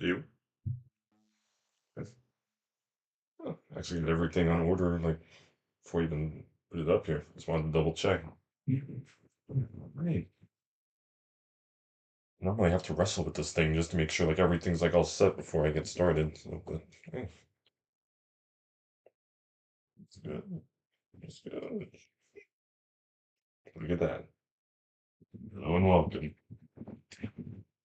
You? Oh, actually get everything on order, like, before you even put it up here. Just wanted to double check. Right. Normally I have to wrestle with this thing just to make sure, like, everything's, like, all set before I get started. So, but, hey, it's good. It's good. Look at that. Hello and welcome.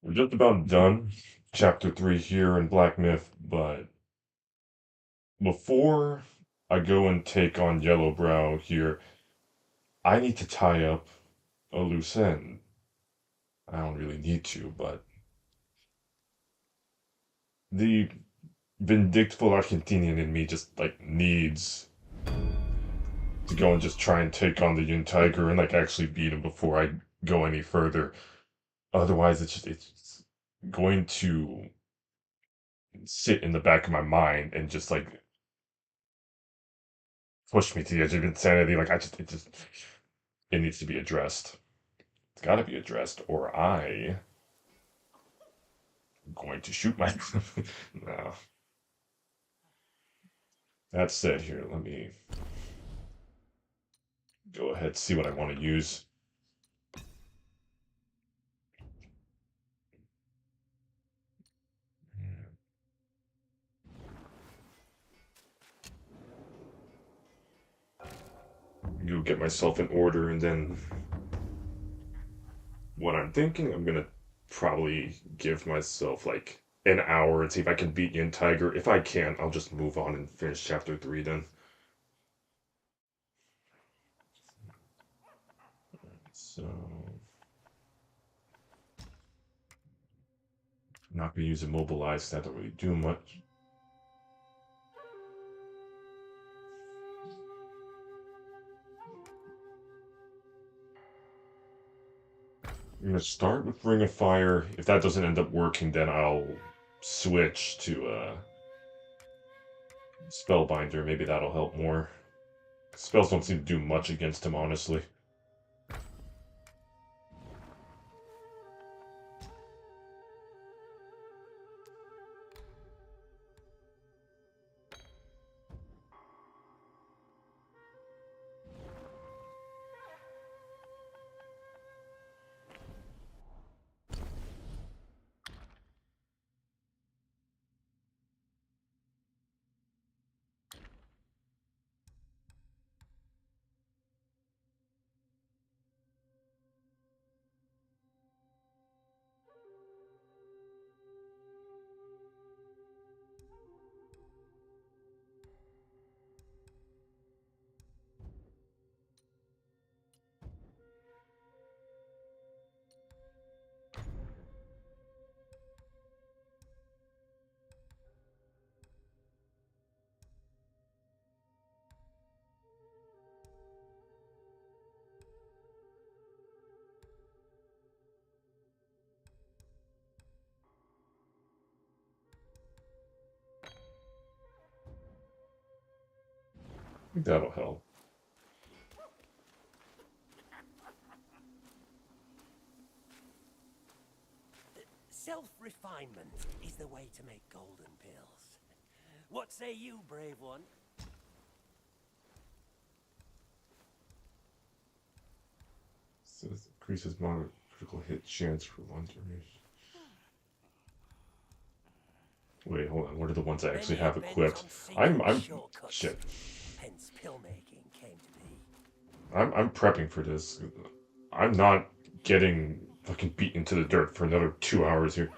We're just about done. Chapter 3 here in Black Myth, but before I go and take on Yellowbrow here, I need to tie up a loose end. I don't really need to, but the vindictful Argentinian in me just like needs to go and just try and take on the Yin Tiger and like actually beat him before I go any further. Otherwise, it's going to sit in the back of my mind and just like push me to the edge of insanity. Like it needs to be addressed. It's got to be addressed, or I am going to shoot myself. No. That said, here, let me go ahead see what I want to use. Go get myself in order, and then what I'm thinking, I'm gonna probably give myself like an hour and see if I can beat Yin Tiger. If I can't, I'll just move on and finish chapter 3 then. So, not gonna use Immobilize, that don't really do much. I'm gonna start with Ring of Fire. If that doesn't end up working, then I'll switch to Spellbinder. Maybe that'll help more. Spells don't seem to do much against him, honestly. I think that'll help. Self-refinement is the way to make golden pills. What say you, brave one? Says increases my critical hit chance for one duration. Wait, hold on. What are the ones I actually Many have are bent equipped? on secret shortcuts. Shit. Hence pillmaking came to be. I'm prepping for this. I'm not getting fucking beaten to the dirt for another 2 hours here.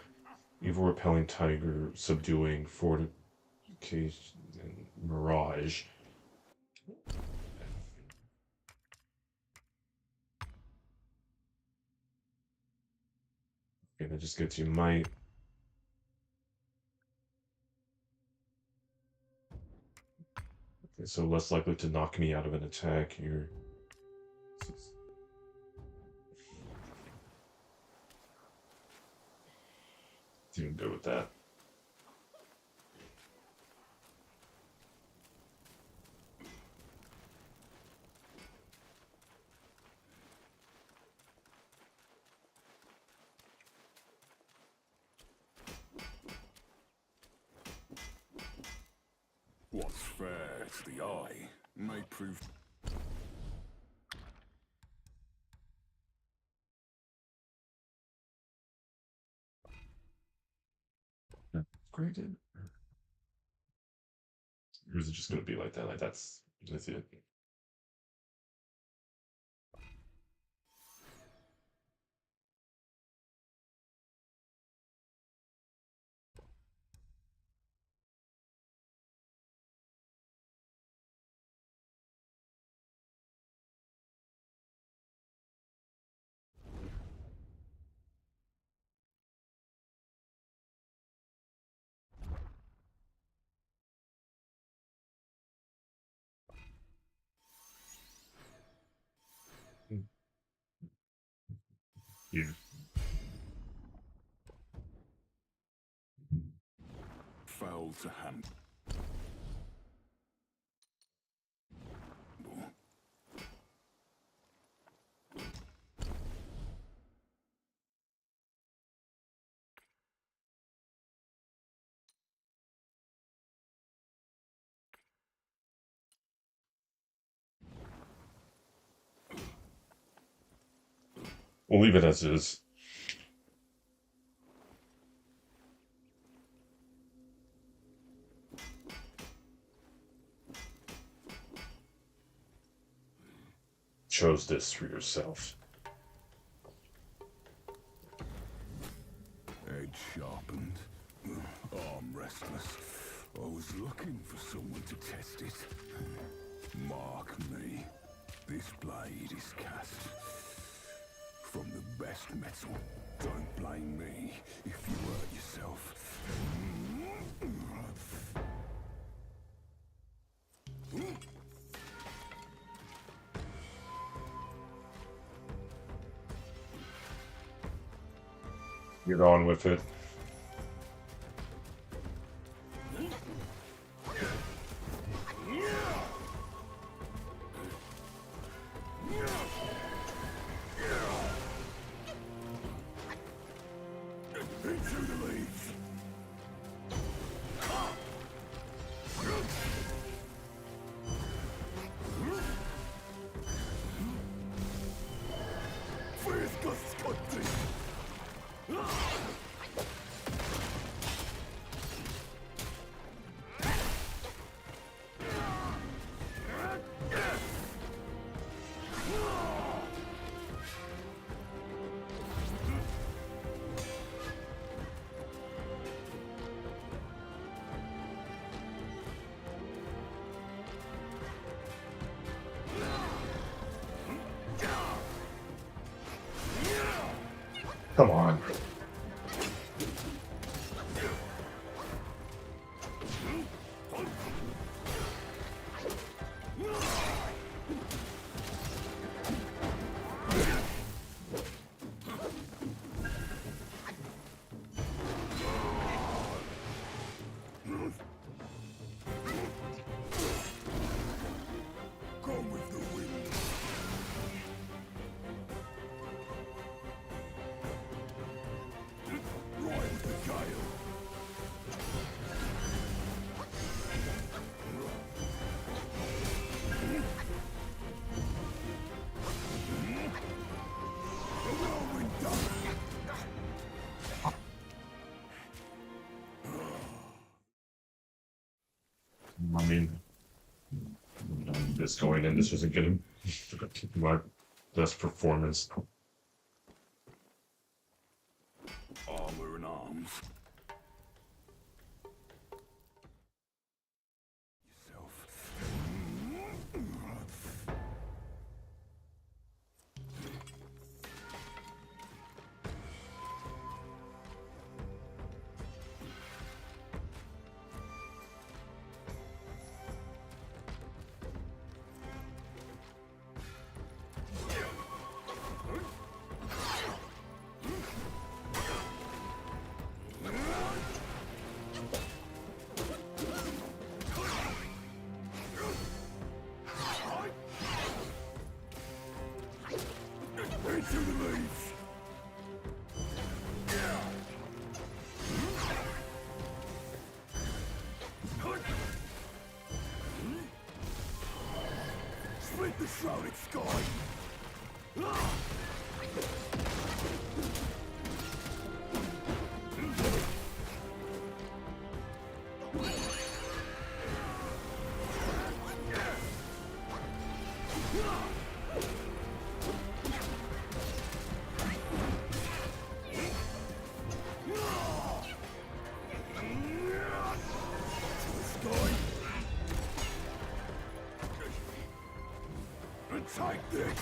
Evil repelling tiger, subduing, fortification, and mirage. Okay, that just gets you might. Okay, so less likely to knock me out of an attack here. Even good with that. What's fair to the eye may prove... Graded. Or is it just gonna be like that? Like that's it. Yeah. Foul to handle. We'll leave it as is. Chose this for yourself. Edge sharpened. Arm restless. I was looking for someone to test it. Mark me. This blade is cast from the best metal. Don't blame me if you hurt yourself. Get on with it. Into the leaves. Come on. Gone with the wind. Ride with the gale. A whirlwind done. I mean, this going in, this isn't gonna be my best performance. Armor and arms. Yourself. Split the shrouded sky! Take this!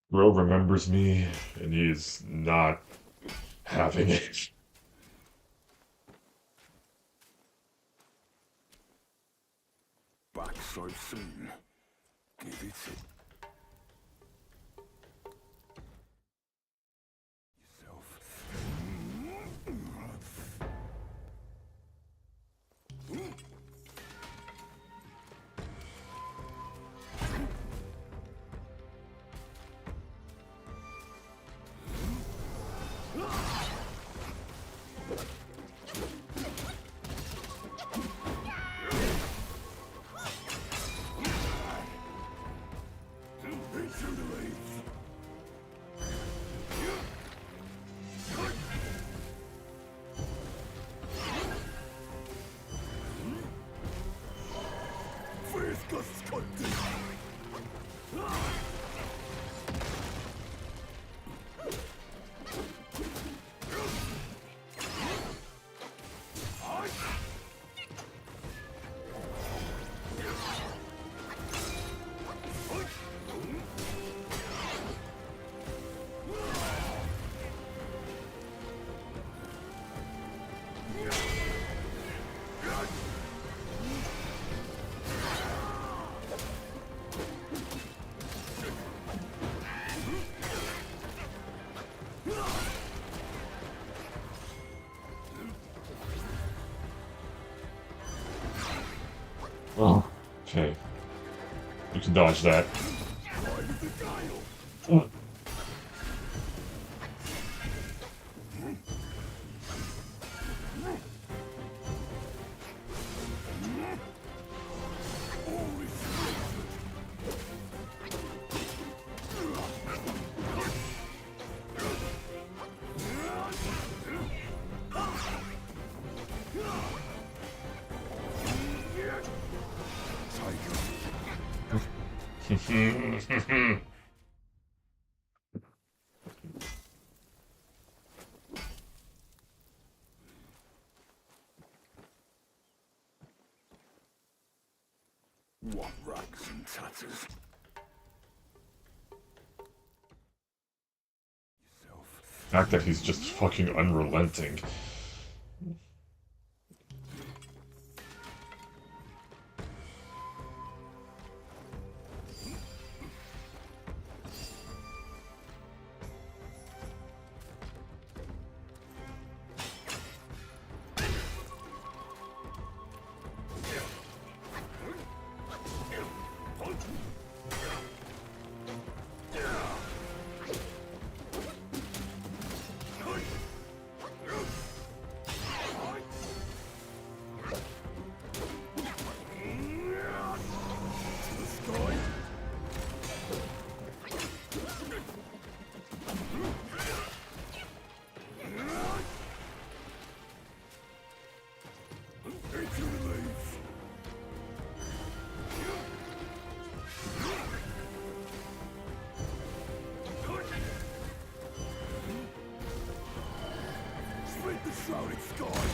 Bro remembers me, and he is not having it. Back so soon. Give it yourself. Oh, okay. You can dodge that. Mm. What rags and tatters? The fact that he's just fucking unrelenting. The shrouded sky!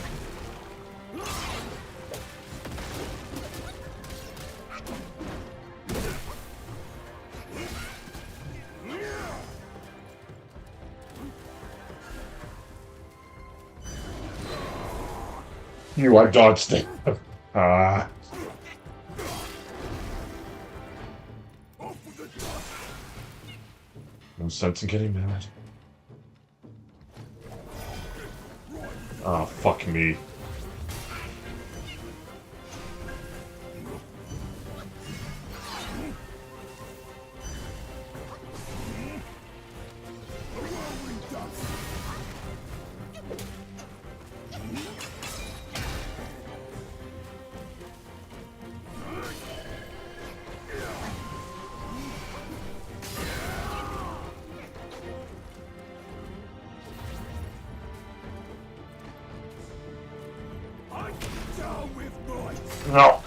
I dodged it. Ah. No sense in getting mad. Ah, fuck me. No.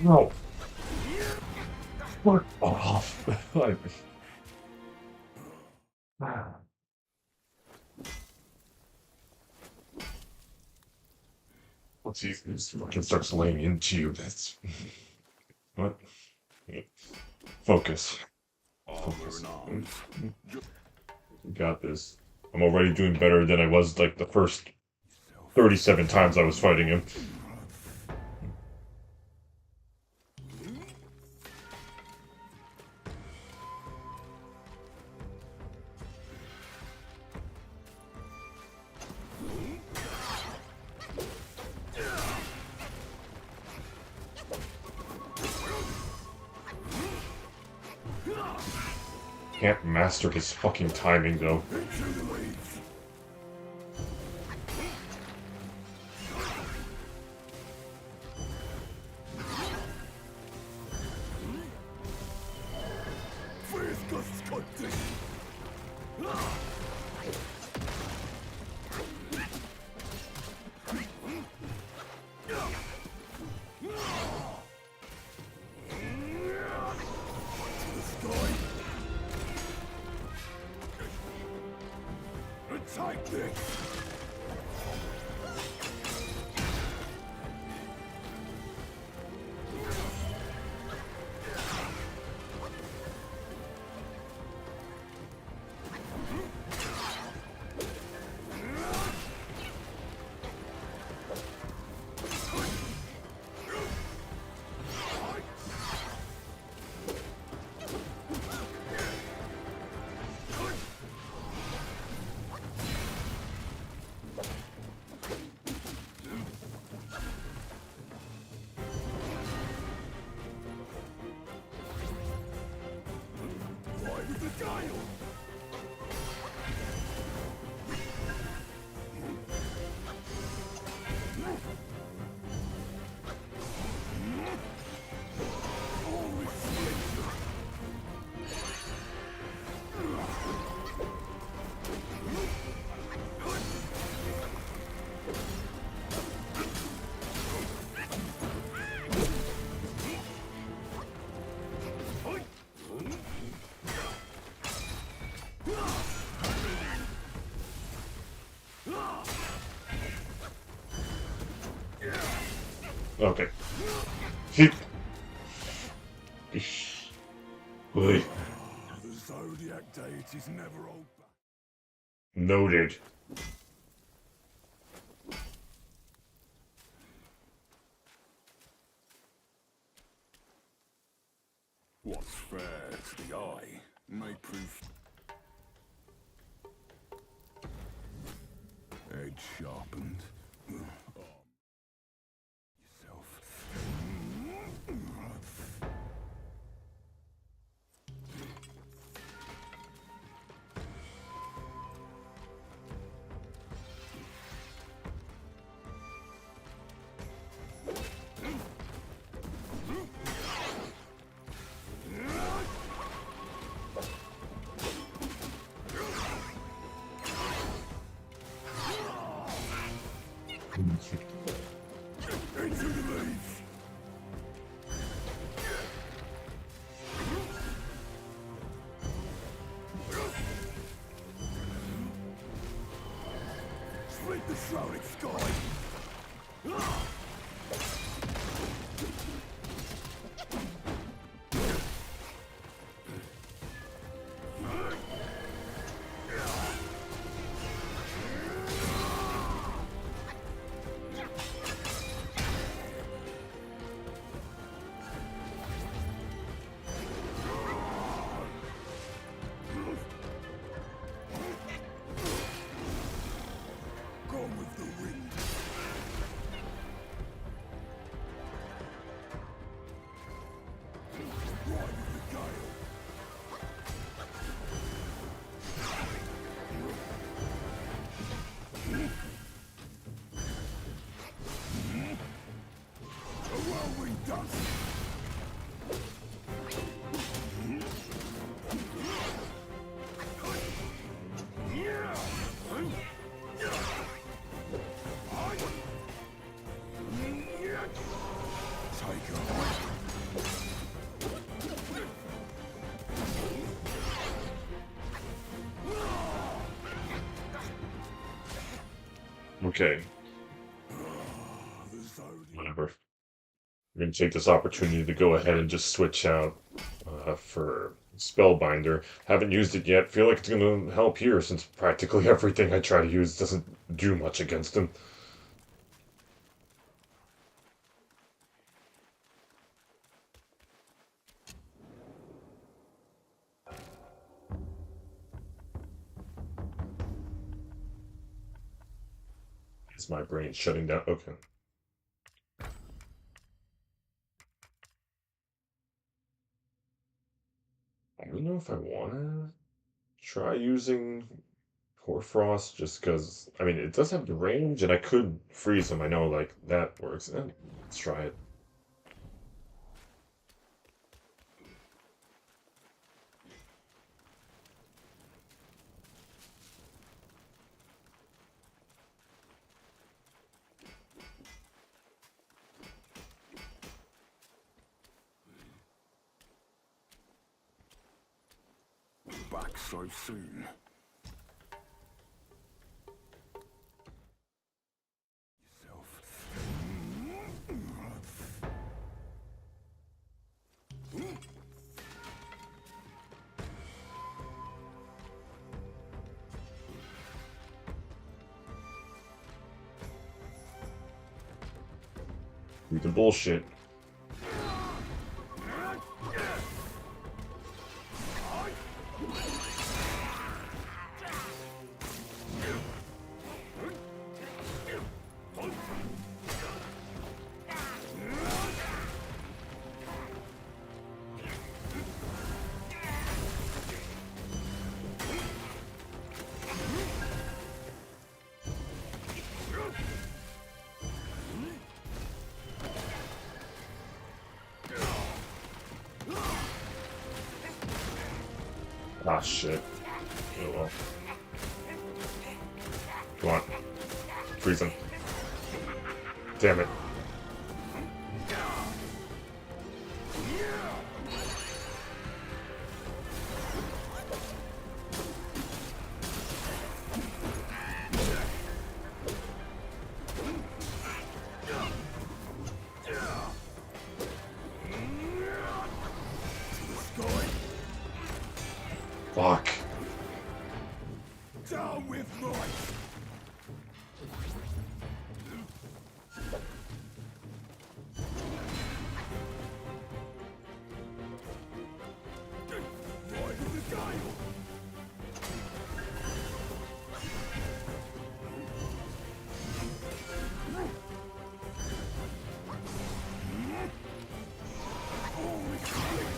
No. Fuck off. Once he fucking starts laying into you, that's what? Focus. Focus. You got this. I'm already doing better than I was like the first 37 times I was fighting him. Can't master his fucking timing though. Take this! Okay. Wait. The Zodiac deities never hold back. Noted. What's fair to the eye may prove edge sharpened. Yourself. Into the leaves. Split the shrouded sky. Gone with the wind. Okay, There's only whatever. I'm gonna take this opportunity to go ahead and just switch out for Spellbinder. Haven't used it yet. Feel like it's gonna help here since practically everything I try to use doesn't do much against him. Is my brain shutting down? Okay. I don't know if I wanna try using Hoarfrost just because, I mean, it does have the range and I could freeze him. I know, like, that works. Let's try it. back so soon. Read the bullshit. Ah, shit. Oh well. Come on. Freeze him. Damn it. Fuck. Down with might. Ride in the gale. Holy completed.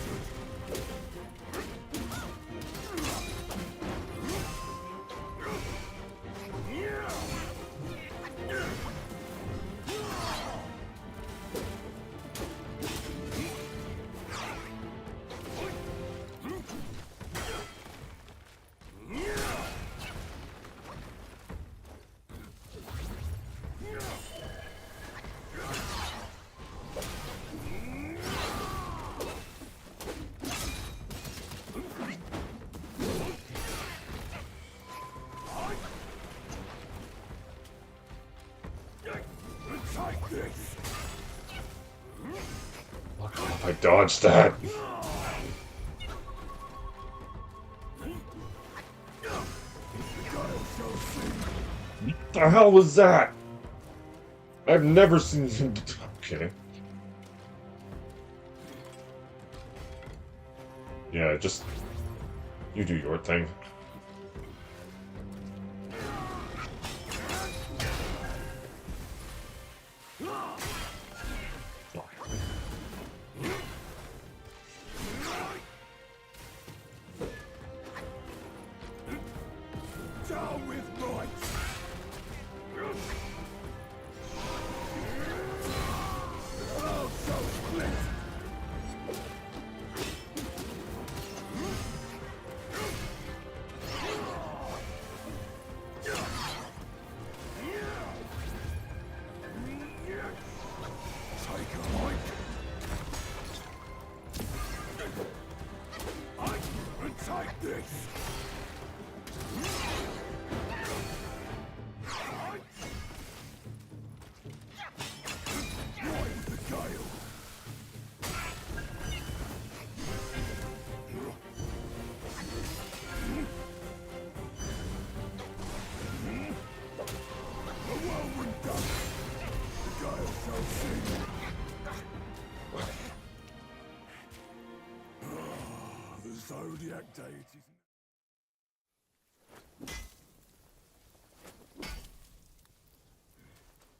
Take this. Fuck off, I dodged that. What the hell was that? I've never seen him. Okay. Yeah, just. You do your thing. Down with might. Oh, so split. Take a hike. And take this. Zodiac deities.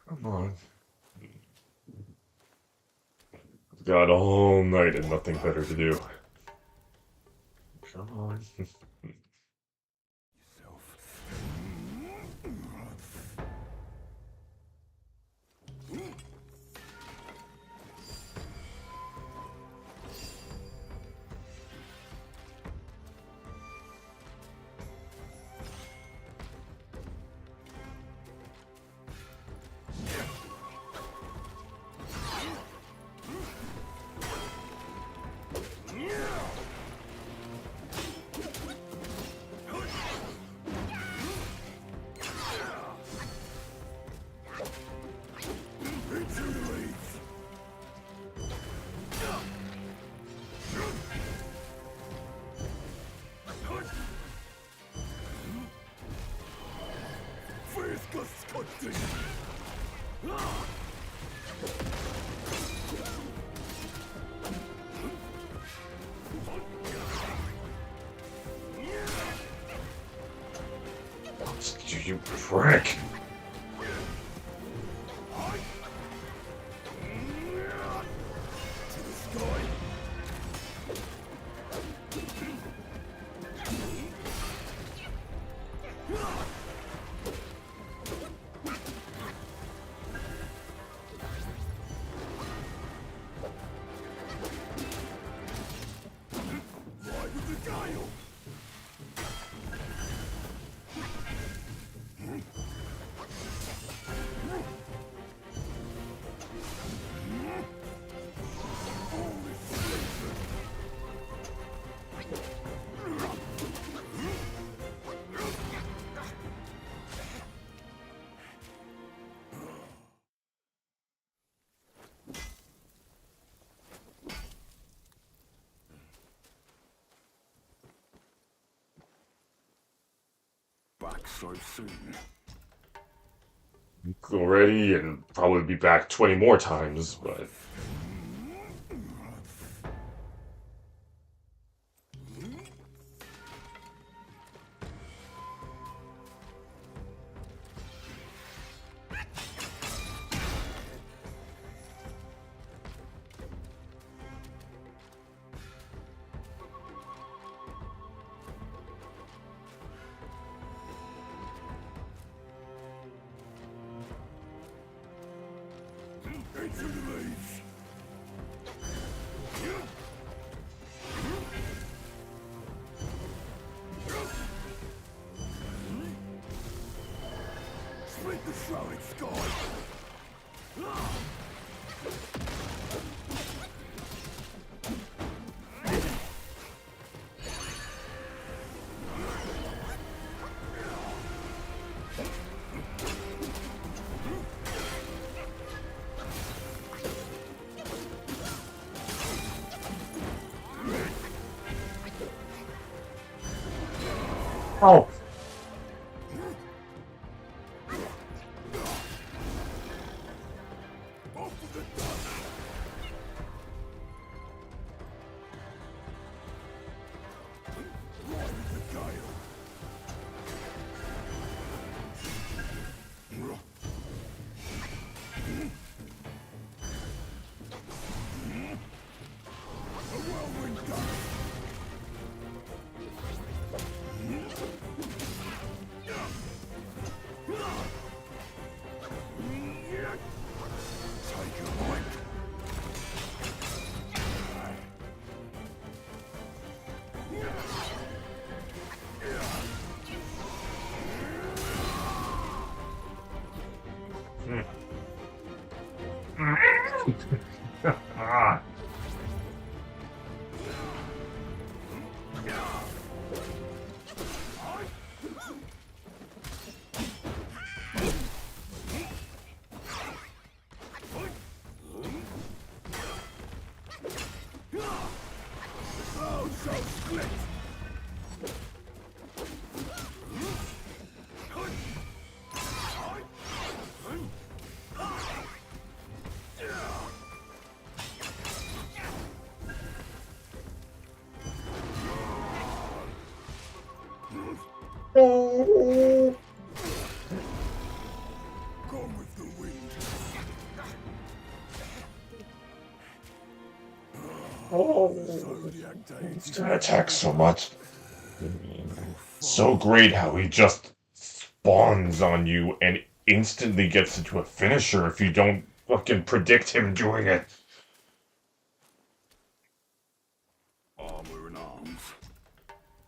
Come on. I've got all night and nothing better to do. Come on. You prick! Back so soon. Go ready and probably be back 20 more times, but... Into the leaves. Split the shrouded sky. Oh! Ah. Oh, Gone with the wind. Zodiac deities that attacks so much. So great how he just spawns on you and instantly gets into a finisher if you don't fucking predict him doing it. armor and arms.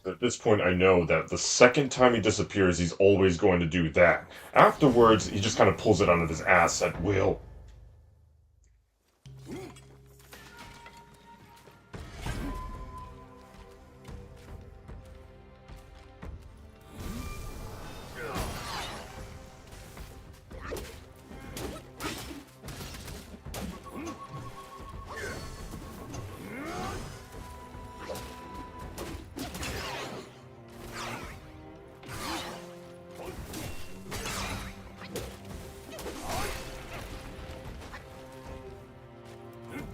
At this point, I know that the second time he disappears, he's always going to do that. Afterwards, he just kind of pulls it out of his ass at will.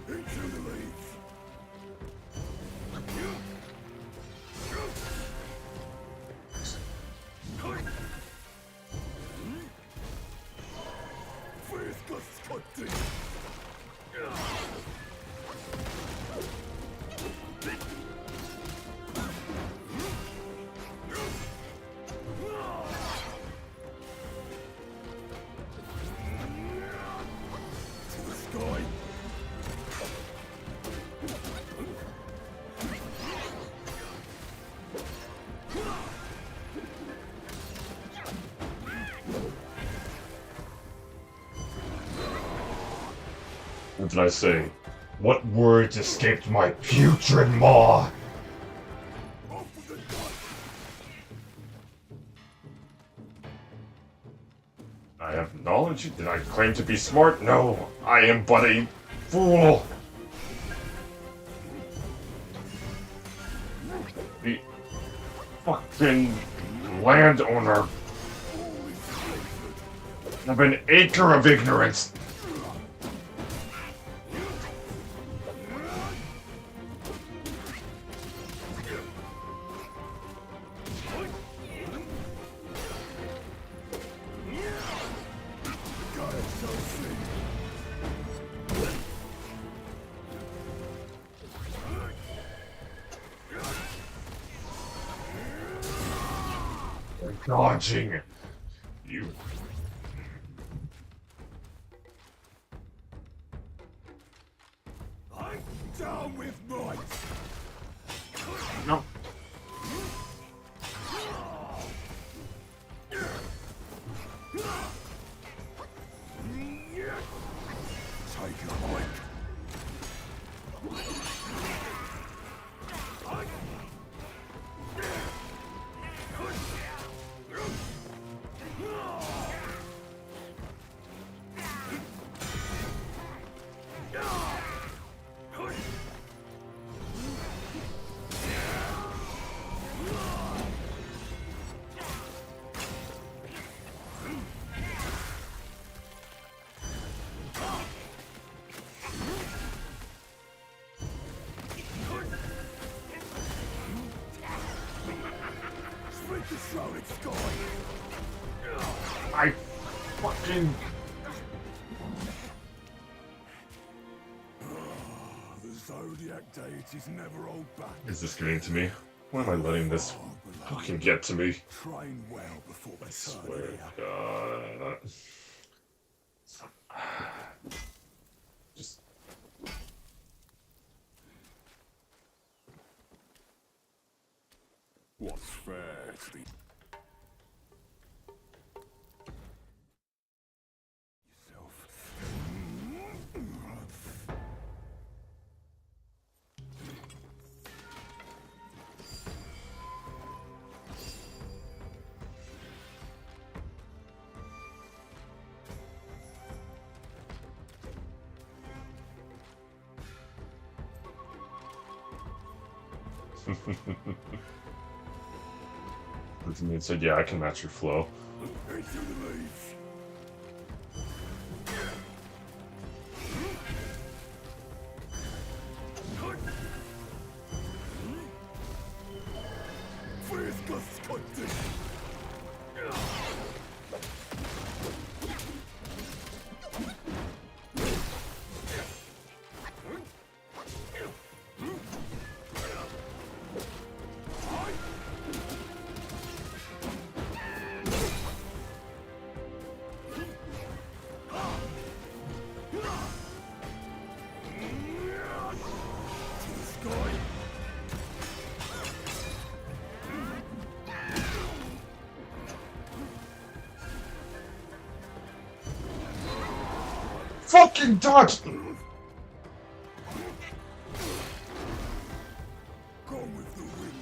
Into the leaves. Fresca Scotti. To the sky. What did I say? What words escaped my putrid maw? Off with the gun. I have knowledge? Did I claim to be smart? No, I am but a fool. The fucking landowner of an acre of ignorance. Got it so sick. Dodging. You. I'm down with might. No. Take a hike. Split the shrouded sky. I fucking. The Zodiac deities never hold back. Is this getting to me? Why am I letting this fucking get to me? Train well before we I turn swear here. to God. Just. What's fair to the yourself? It said, yeah, I can match your flow. Into the leaves. Fresca Scotti. Fucking dodge! Go with the wind.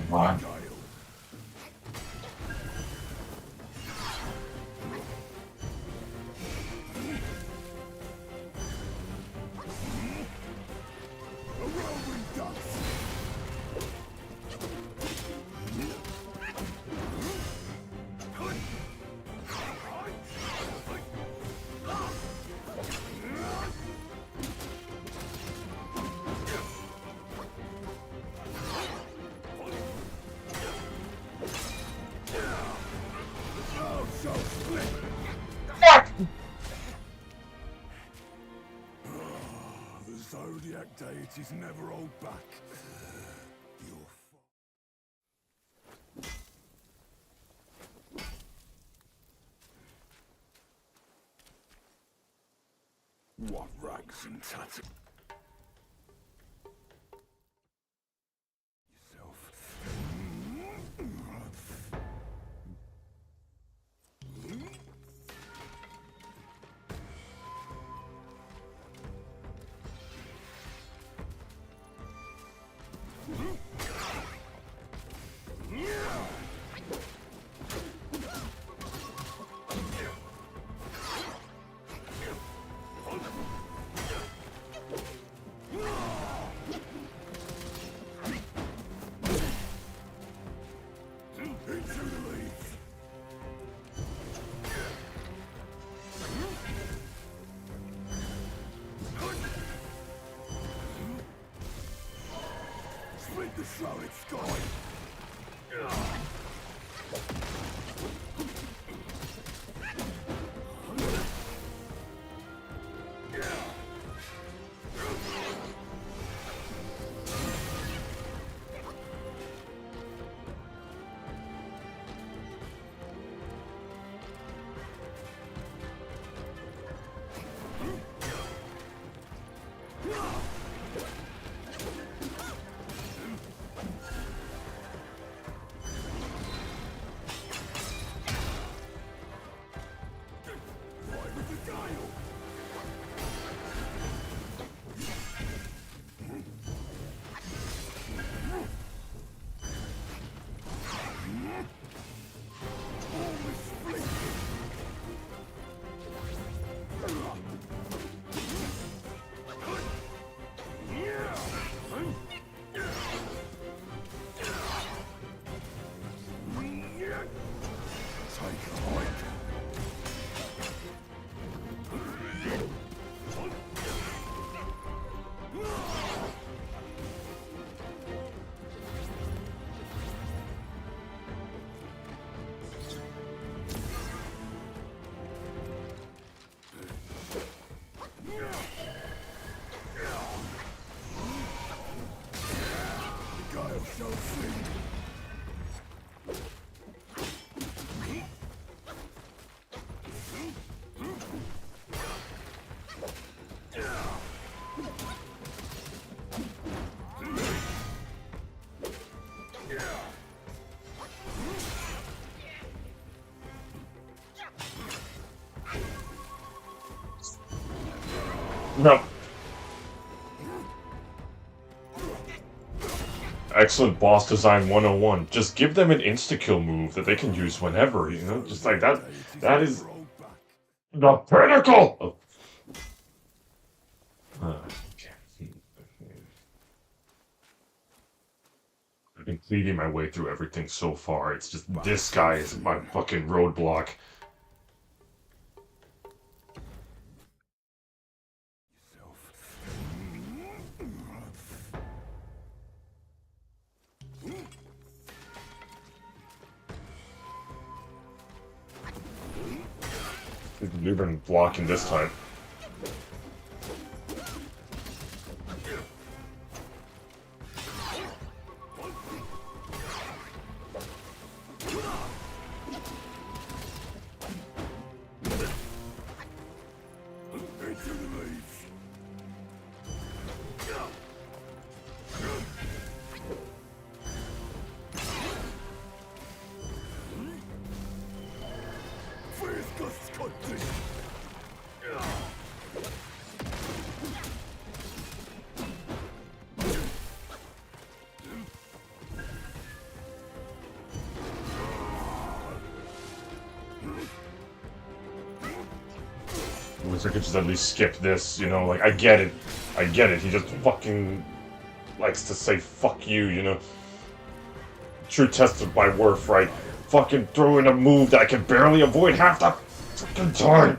Come on. Gale. A whirlwind dust. Oh, so split. Fuck! The Zodiac deities never hold back. You're what rags and tatters? Yourself. Into the leaves. Split the shrouded sky. Right with the dial. All this split. Take a hike. The Gale shall sing. No. Excellent boss design 101. Just give them an insta-kill move that they can use whenever, you know? Just like that. That is Never hold back. the pinnacle! Oh. Okay. I've been pleading my way through everything so far. It's just this guy is my fucking roadblock. Yourself. You've been blocking this time. I wish I could just at least skip this, you know, like, I get it. I get it. He just fucking likes to say fuck you, you know. True test of my worth, right? Fucking throw in a move that I can barely avoid half the fucking time.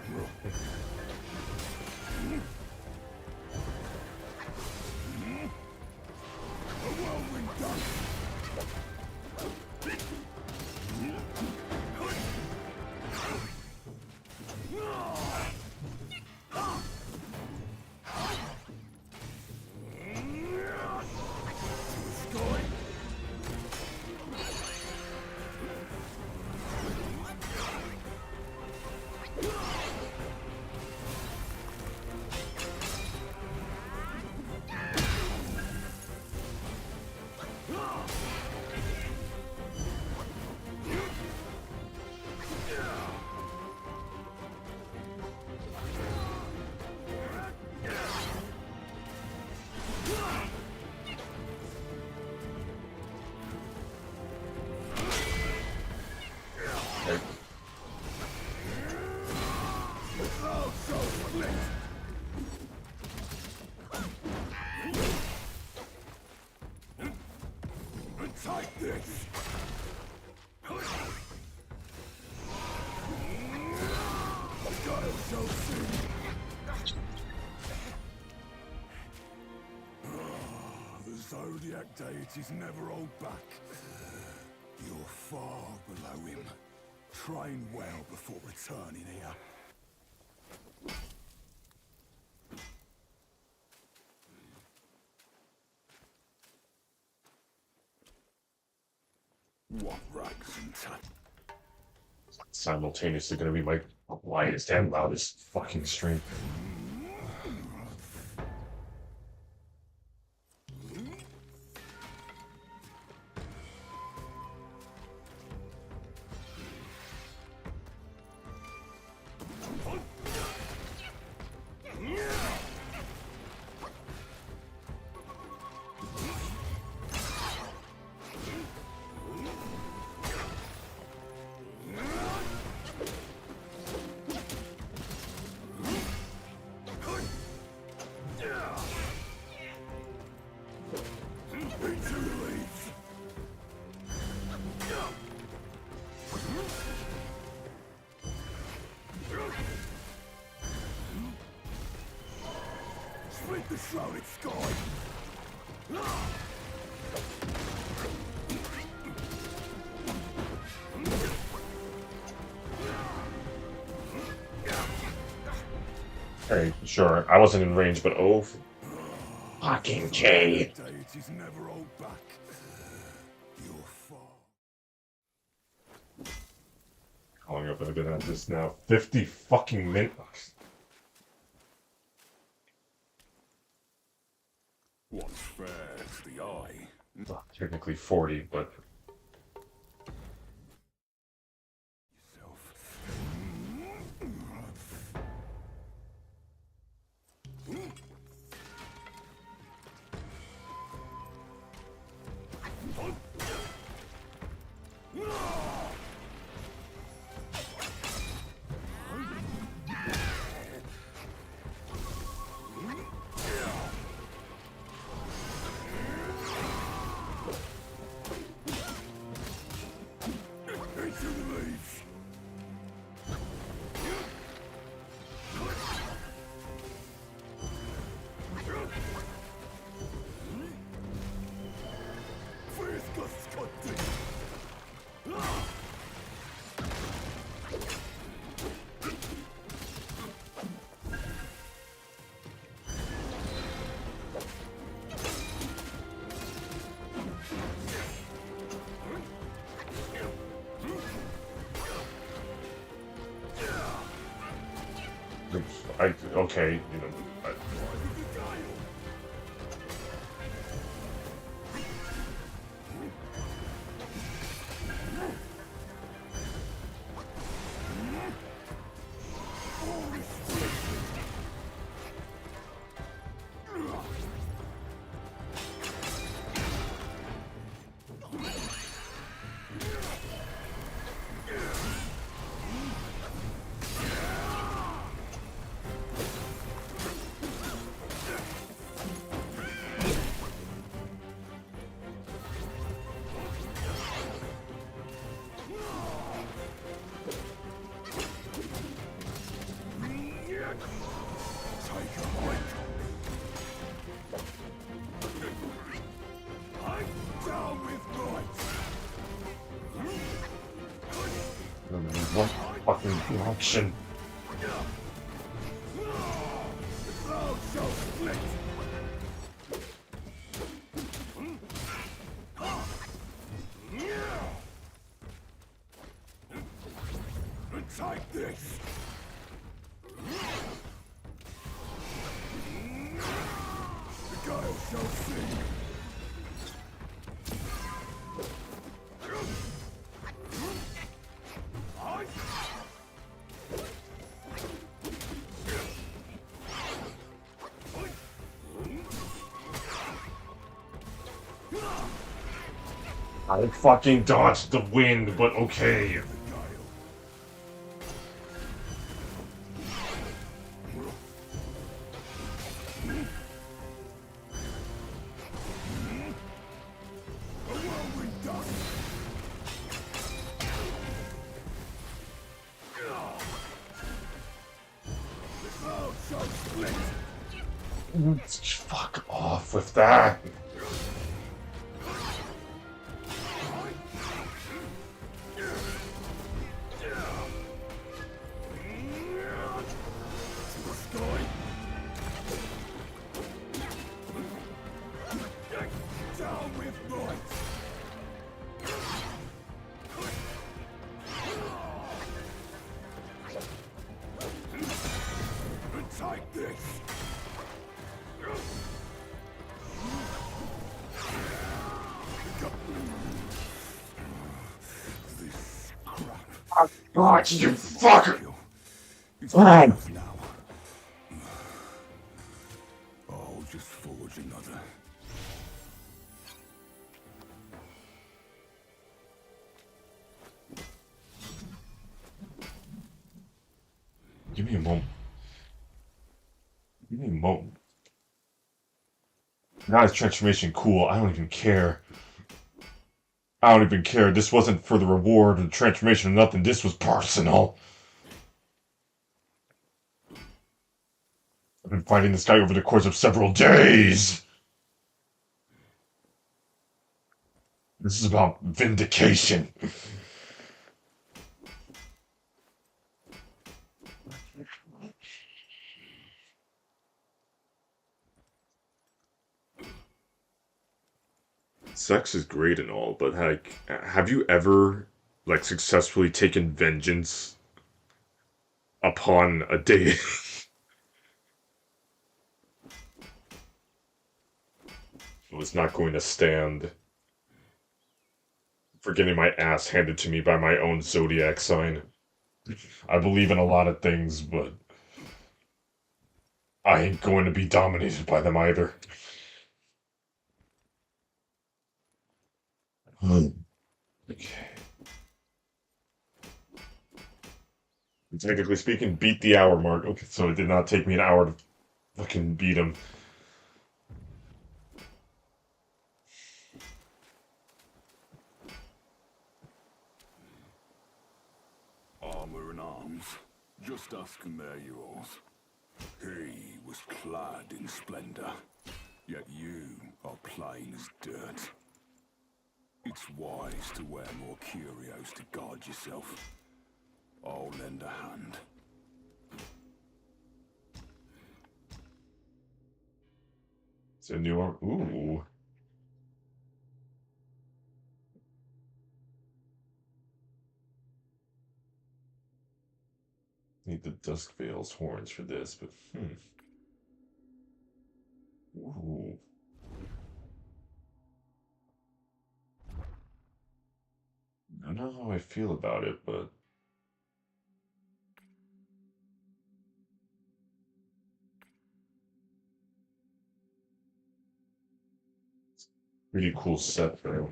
Take this! Go so soon! The Zodiac deities never hold back. You're far below him. Train well before returning here. What rags and tatters? Simultaneously gonna be my quietest and loudest fucking stream. Split the shrouded sky! Hey, sure, I wasn't in range, but oh, fucking K. Deities never hold back. You're far. How long have I been at this now? 50 fucking minutes. What's fair to the eye? Well, technically 40, but Yourself. Okay, you know, what fucking action? Take this! The Gale shall sing! I fucking dodged the wind, but okay. Fuck off with that. Take this! This crap. God, you fucker! It's Fine. enough now. I'll just forge another. Give me a moment. Give me a moment. Now his transformation cool. I don't even care. I don't even care. This wasn't for the reward or the transformation or nothing. This was personal. I've been fighting this guy over the course of several days. This is about vindication. Sex is great and all, but like, have you ever like successfully taken vengeance upon a date? I was not going to stand for getting my ass handed to me by my own zodiac sign. I believe in a lot of things, but I ain't going to be dominated by them either. Okay. Technically speaking, beat the hour mark. Okay, so it did not take me an hour to fucking beat him. Armor and arms, just ask and they're yours. He was clad in splendor, yet you are plain as dirt. It's wise to wear more curios to guard yourself. I'll lend a hand. It's a new arm. Ooh. need the Duskvale's horns for this, but Ooh. I don't know how I feel about it, but pretty cool set there.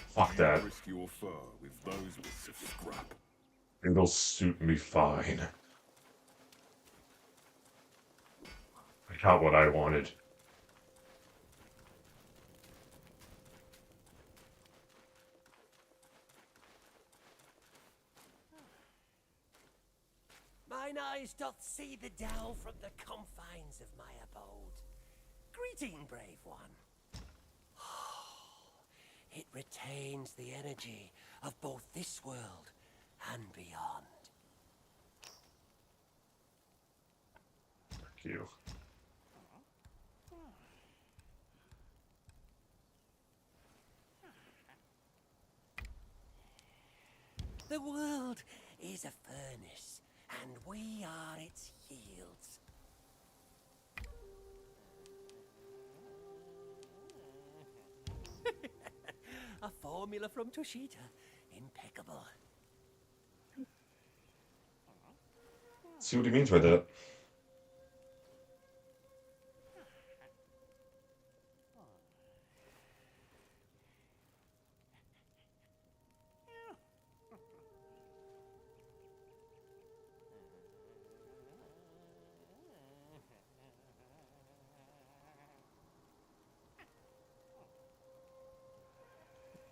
Fuck You that. risk your fur with those bits of scrap. It'll suit me fine. I got what I wanted. Mine eyes doth see the dell from the confines of my abode. Greeting, brave one. It retains the energy of both this world and beyond. Thank you. The world is a furnace, and we are its yields. A formula from Toshita. Impeccable. See what he means by that.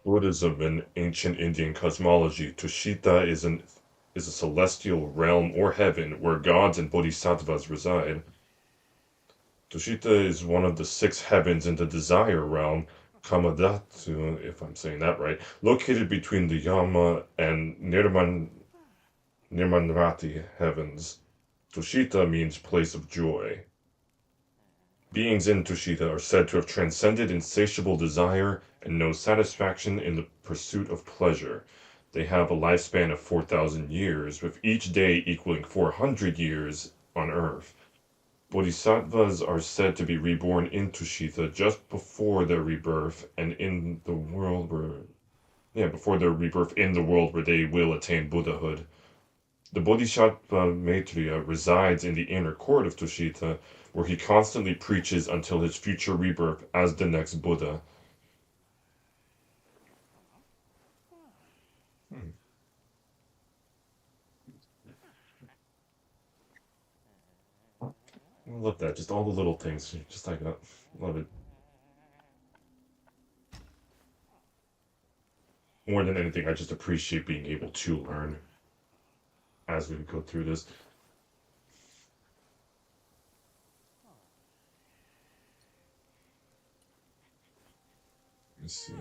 Buddhism in ancient Indian cosmology, Tushita is a celestial realm or heaven where gods and bodhisattvas reside. Tushita is one of the 6 heavens in the desire realm, Kamadatu, if I'm saying that right, located between the Yama and Nirmanrati heavens. Tushita means place of joy. Beings in Tushita are said to have transcended insatiable desire and know satisfaction in the pursuit of pleasure. They have a lifespan of 4,000 years, with each day equaling 400 years on Earth. Bodhisattvas are said to be reborn in Tushita just before their rebirth and in the world before their rebirth in the world where they will attain Buddhahood. The Bodhisattva Maitreya resides in the inner court of Tushita, where he constantly preaches until his future rebirth as the next Buddha. I love that. Just all the little things. Just like that. Love it. More than anything, I just appreciate being able to learn as we go through this. Let's see.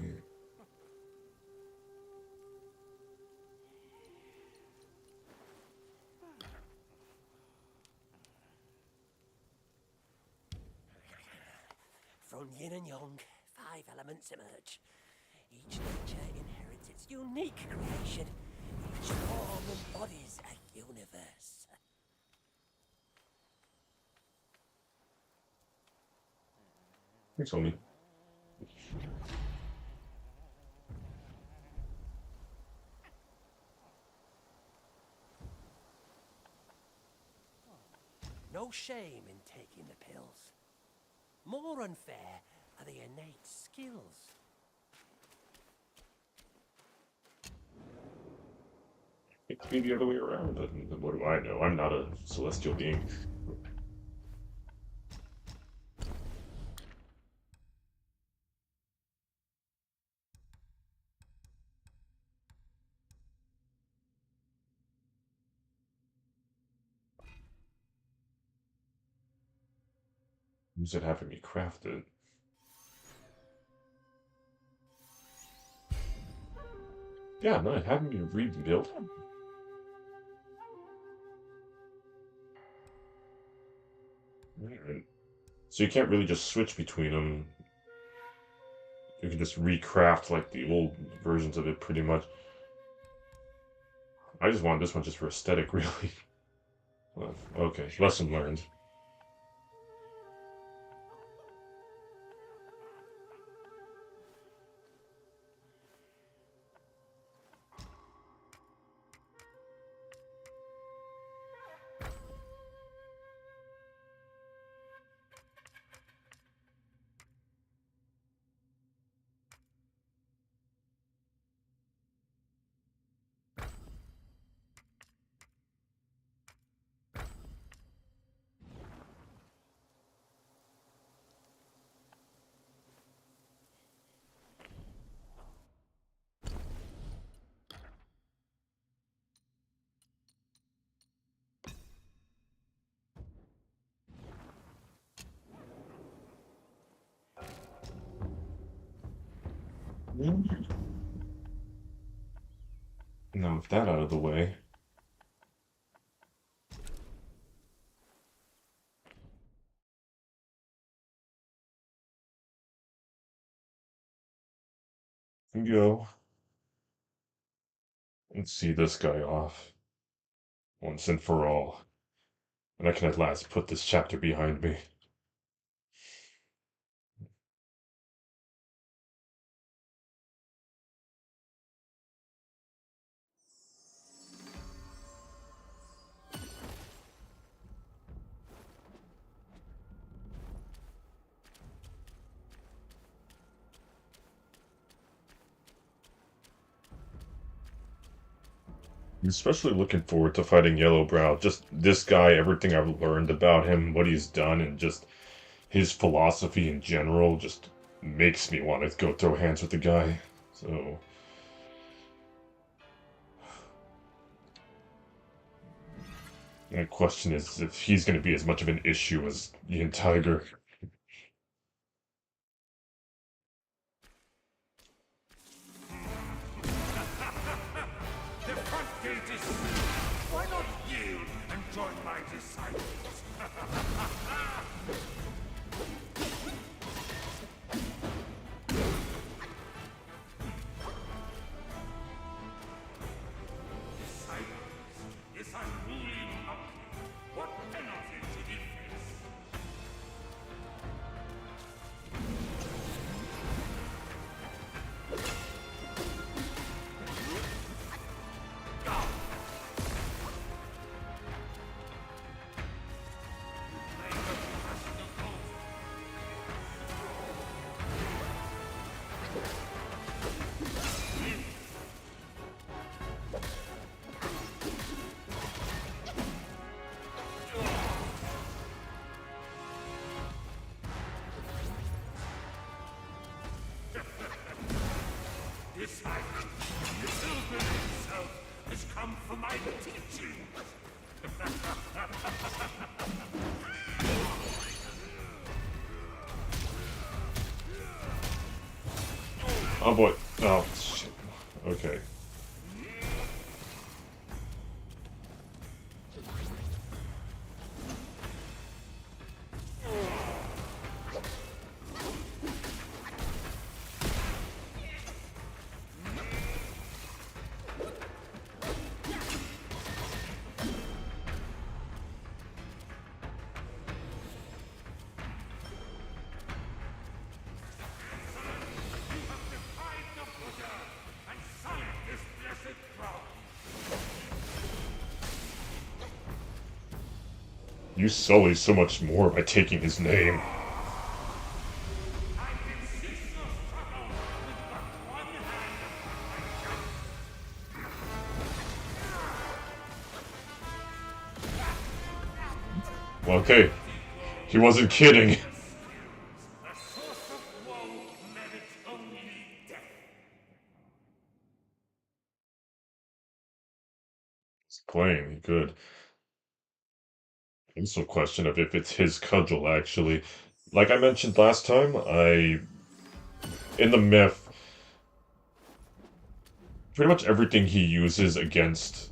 From yin and yang, 5 elements emerge. Each nature inherits its unique creation. Each form embodies a universe. Thanks, homie. No shame in taking the pills. More unfair are the innate skills. It could be the other way around, but what do I know? I'm not a celestial being. Who's it having me craft it? Yeah, no, having me rebuild him. Alright. So you can't really just switch between them. You can just recraft like the old versions of it pretty much. I just want this one just for aesthetic, really. Well, okay, lesson learned. Now with that out of the way, we can go and see this guy off once and for all. And I can at last put this chapter behind me. I'm especially looking forward to fighting Yellowbrow. Just this guy, everything I've learned about him, what he's done, and just his philosophy in general just makes me want to go throw hands with the guy. So, the question is if he's going to be as much of an issue as Yin Tiger. The front gate is sealed. Why not yield and join my disciples? Disciples, this unruly monkey. What penalty did he face? Disciple, the silver himself has come for my teaching. Oh boy. Oh, shit. Okay. You sully so much more by taking his name. Well, okay. He wasn't kidding. The source of woe merits only death. He's playing good. Also, question of if it's his cudgel, actually. like I mentioned last time, in the myth, pretty much everything he uses against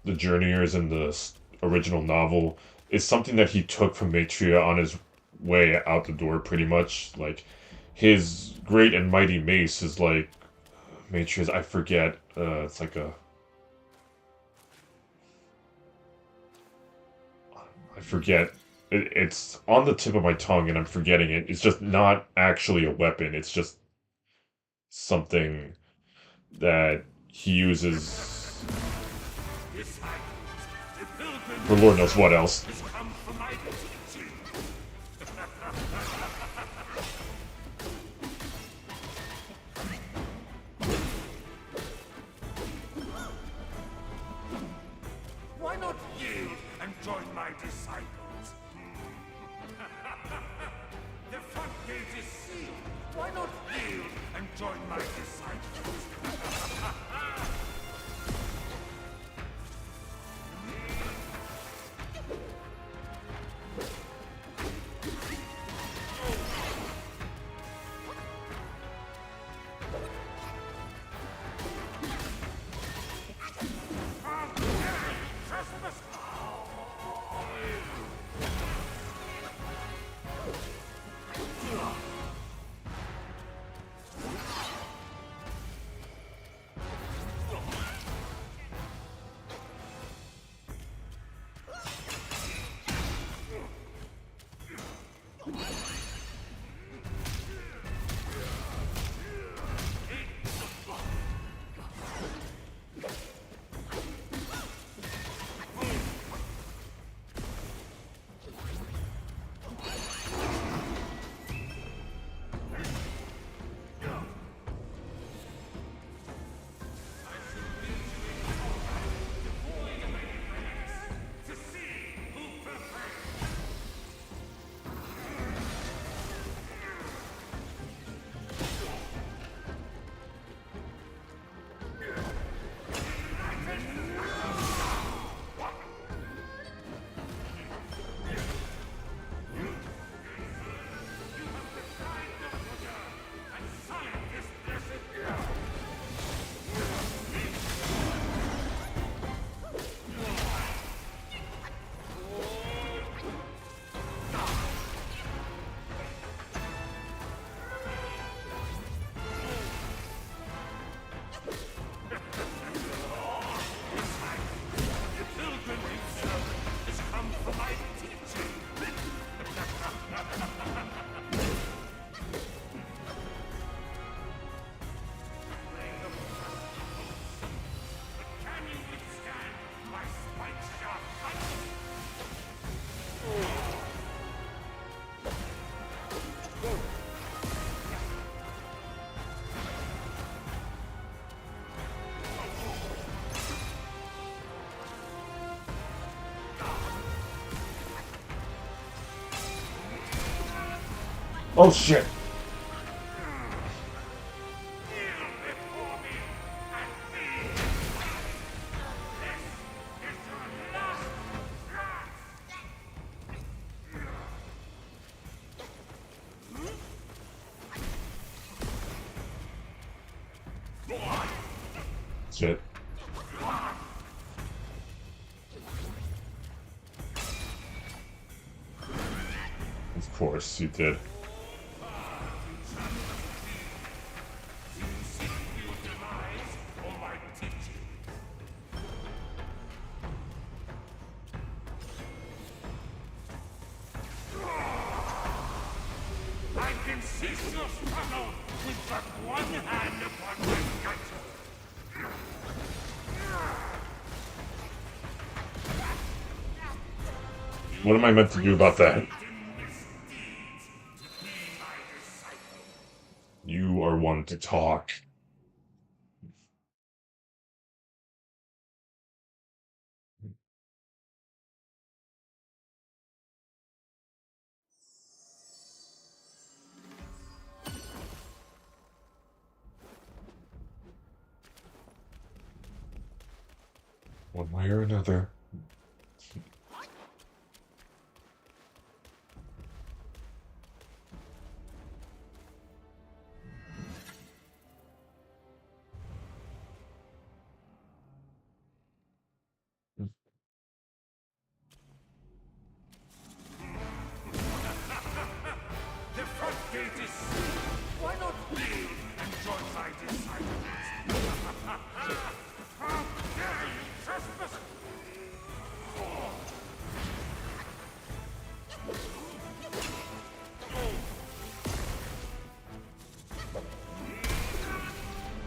the Journeyers in the original novel is something that he took from Maitreya on his way out the door, pretty much. Like, his great and mighty mace is like, Maitreya's, I forget, it's like a, I forget. It's on the tip of my tongue and I'm forgetting it. It's just not actually a weapon. It's just something that he uses for Lord knows what else. Why not yield and join my disciples? The front gate is sealed. Why not yield and join my disciples? Oh shit! Shit. Of course, you did. I can cease your struggle with but one hand upon my gut. What am I meant to do about that? You are one to talk. One way or another.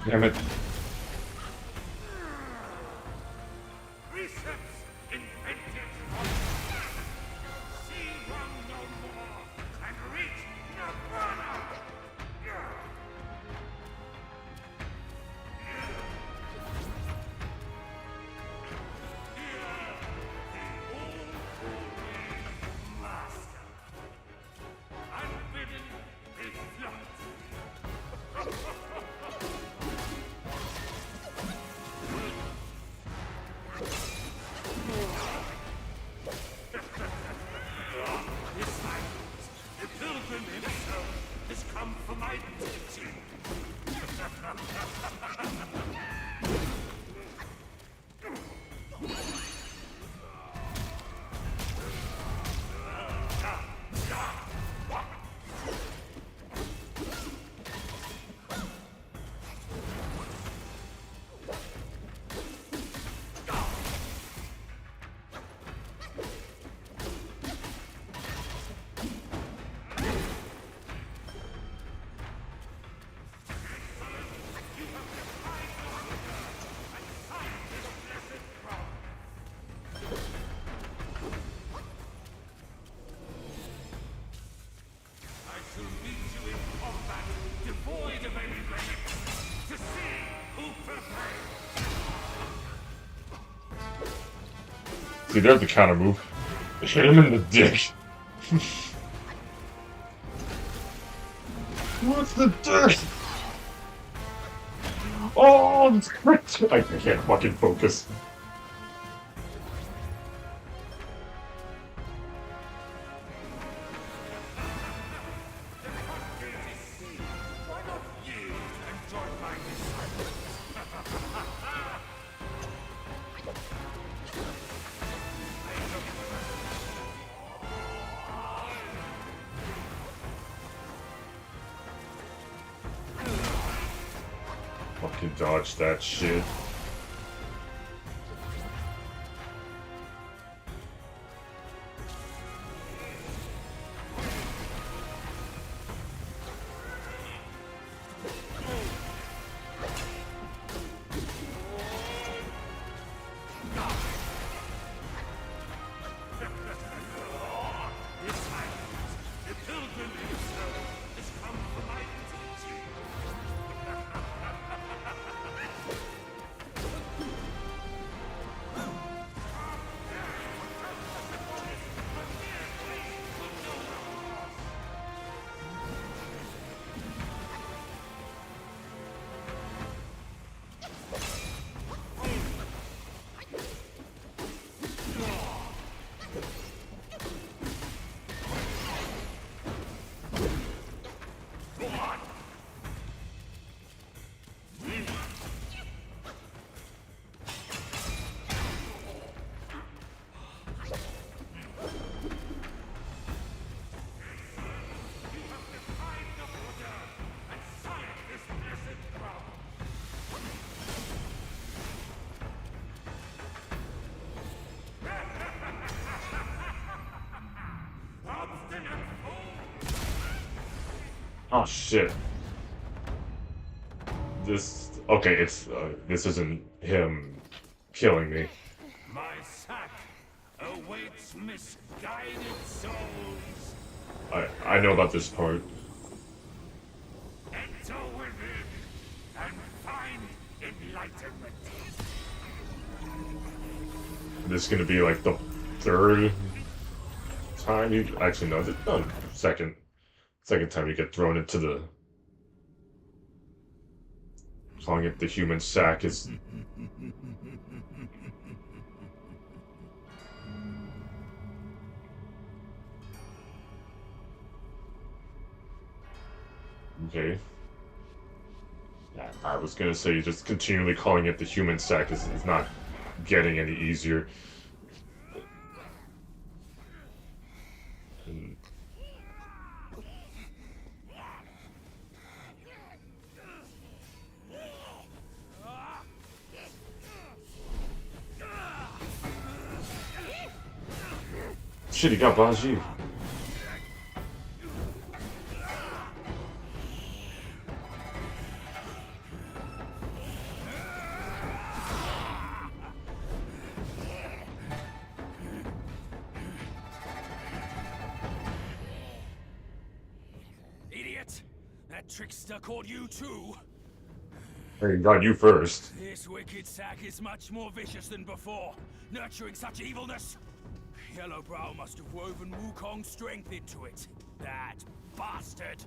Damn it. Precepts invented. See one no more and reach Nirvana. Master. Unbidden is flight. The pilgrim himself has come for my teaching. I shall meet you in combat, devoid of any relics, to see who prevails. See, there's the counter move. Hit him in the dick. What's the dick? Oh, it's crit. I can't fucking focus. Why not yield and join my disciples? Fucking dodge that shit. The pilgrim himself has come for my teaching. Oh shit. Okay, this isn't him killing me. My sack awaits misguided souls. I know about this part. Enter within and find enlightenment. This is gonna be like the third time you actually no, second time you get thrown into the calling it the human sack is okay. Yeah, I was gonna say just continually calling it the human sack is not getting any easier. And shit, he got Baji. that trickster caught you too? Hey, got you first. This wicked sack is much more vicious than before, nurturing such evilness. Yellowbrow must have woven Wukong's strength into it. That bastard!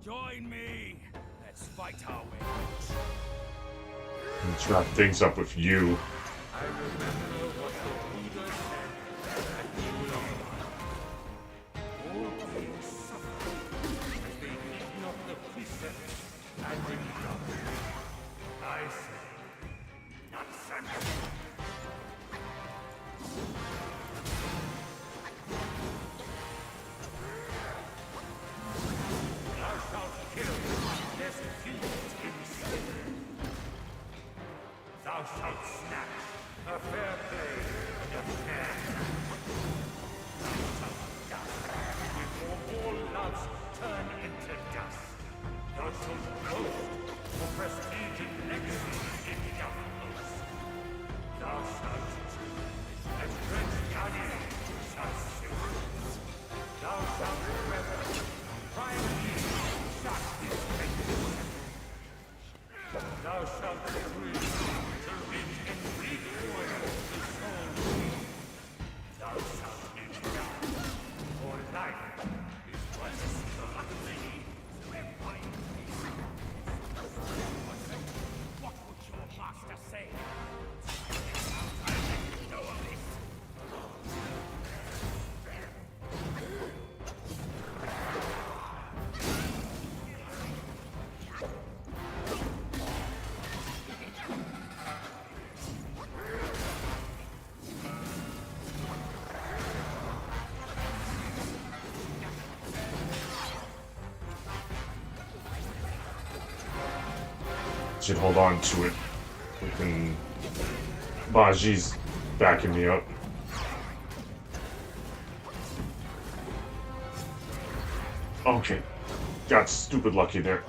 Join me! Let's fight our way out. Let's wrap things up with you. I remember what the Buddha said that we belong. All beings suffer as they heed not the precepts and improve. I say, nonsense. Thou shalt kill, lest fiends be slain. Thou shalt snatch a fair play and a fair Thou shalt dust before all loves turn into dust. Thou shalt boast for prestige and legacy in young oaths. Thou shalt and Prince Yanni shall sue. Thou shalt weather prime shot his face. Thou shalt agree to reach and recoil the soul. Thou shalt be down, for life is what is thee. What would your master say? I'll let you know of this. Should hold on to it. Freaking Baji's backing me up. Okay. Got stupid lucky there.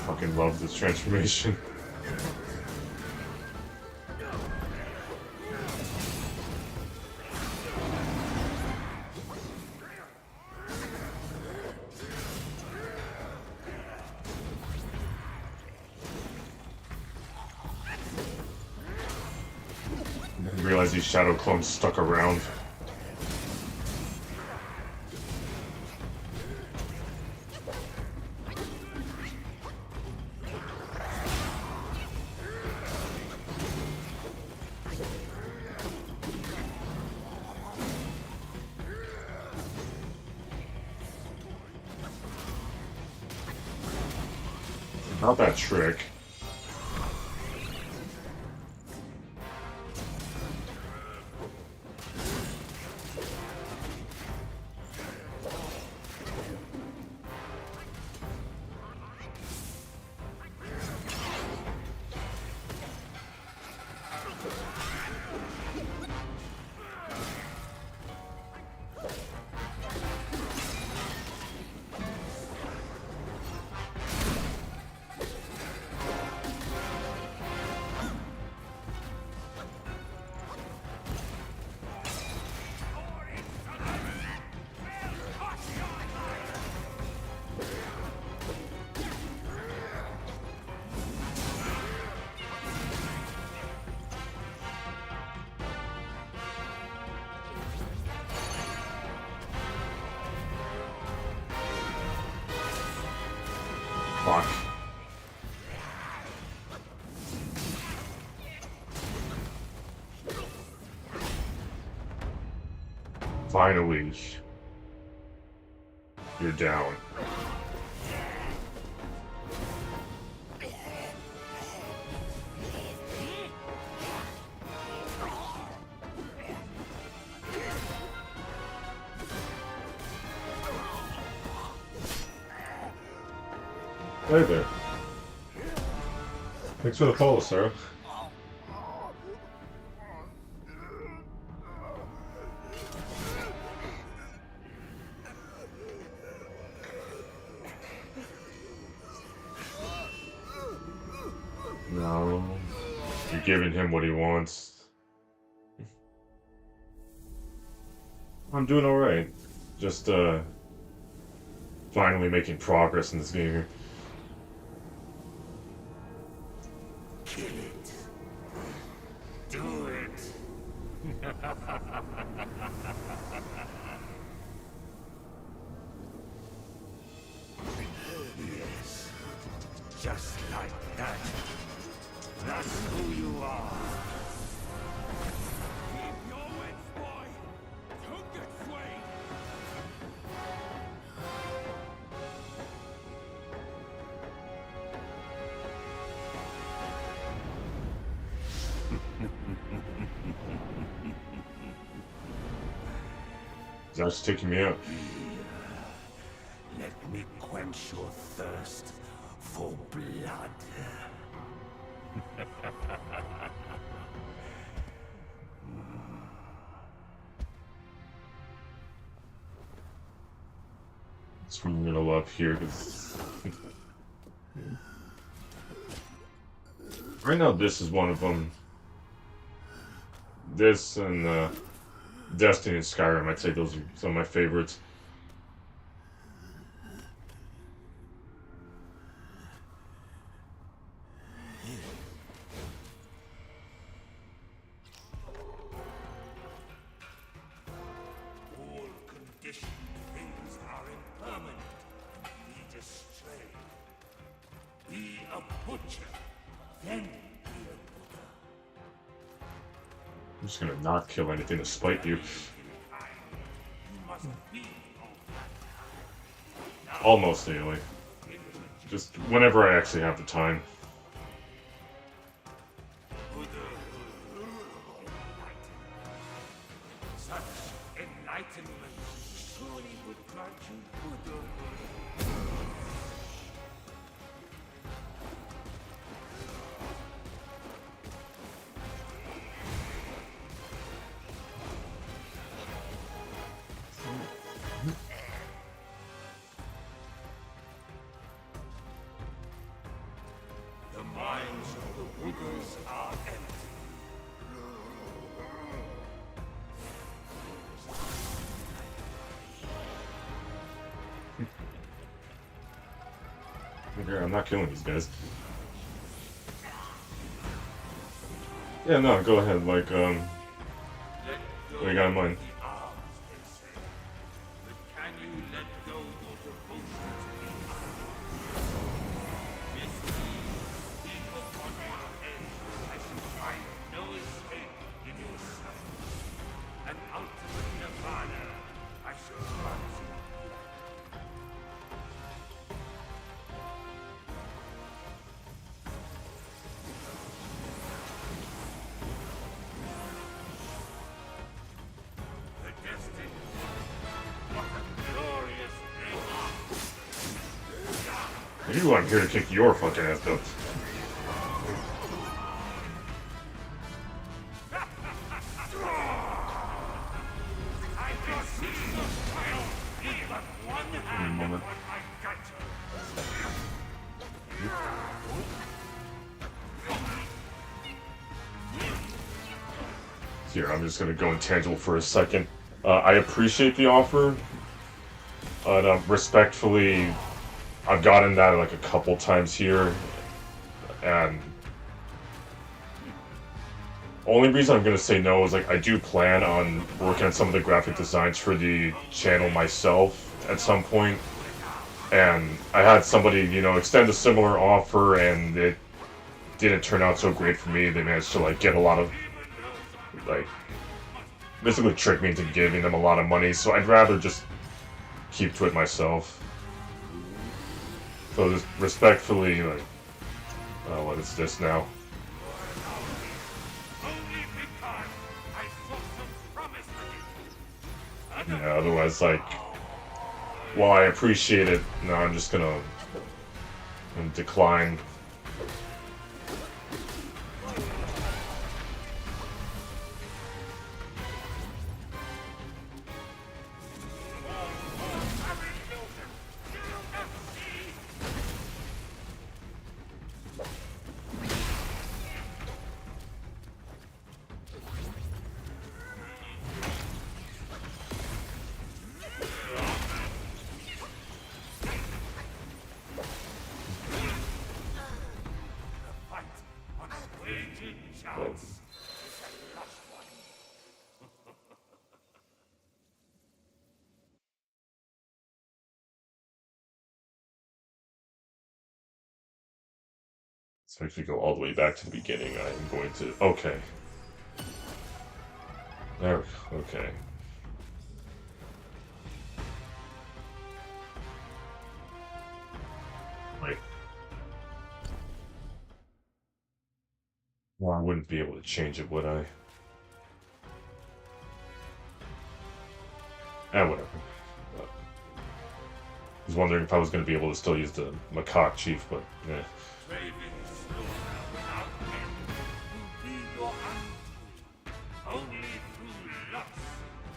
Fucking love this transformation. Didn't realize these shadow clones stuck around. Not that trick. Fuck. Finally. You're down. Hey there. Thanks for the follow, Sarah. No. You're giving him what he wants. I'm doing alright. Just, finally making progress in this game here. Kill it. Do it. Yes. Just like that. That's who you are. Keep your wits, boy. Don't get swayed. That's taking me out. Let me quench your thirst for blood. That's what I'm gonna love here, because right now this is one of them. This and Destiny and Skyrim, I'd say those are some of my favorites. All conditioned things are impermanent and lead astray. Be a butcher, then be a Buddha. I'm just gonna not kill anything to spite you. You must be Almost daily. Just whenever I actually have the time. such enlightenment. Surely would grant you Buddhahood. The minds of the Buddhas are empty. Okay, I'm not killing these guys. Yeah, no, go ahead, like, what do you got in mind? Can you let go your devotion to me? This deep upon your head, I shall find no escape in your suffering. An ultimate nirvana, I shall grant you. The destined, what a glorious day! You, I'm here to kick your fucking ass, though. I can see the fire with but one hand moment. upon my gut. Here, I'm just gonna go intangible for a second. I appreciate the offer, but respectfully, I've gotten that like a couple times here, and only reason I'm gonna say no is like I do plan on working on some of the graphic designs for the channel myself at some point, and I had somebody, you know, extend a similar offer, and it didn't turn out so great for me. They managed to like get a lot of like basically trick me into giving them a lot of money, so I'd rather just keep to it myself. So just respectfully, like, what is this now? Only because I saw some promise with it. Yeah, otherwise, like, while I appreciate it, no, I'm just gonna decline. So if we go all the way back to the beginning, I am going to... Okay. There, okay. Wait. Well, I wouldn't be able to change it, would I? Whatever. I was wondering if I was going to be able to still use the Macaque Chief, but yeah. Craving slaughter without end will be your undoing. Only through lust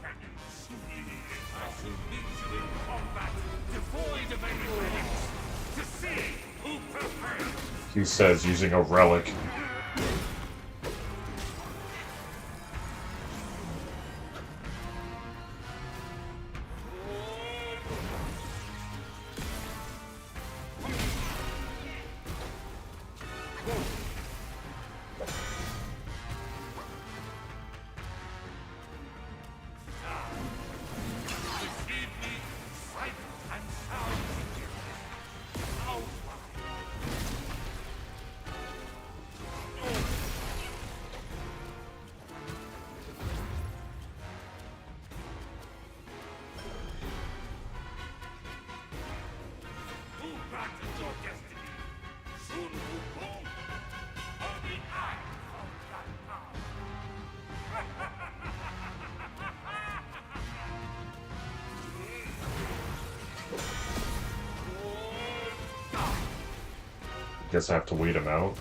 can you truly live. I shall meet you in combat, devoid of any relics, to see who prevails. He says using a relic. Guess I have to wait him out.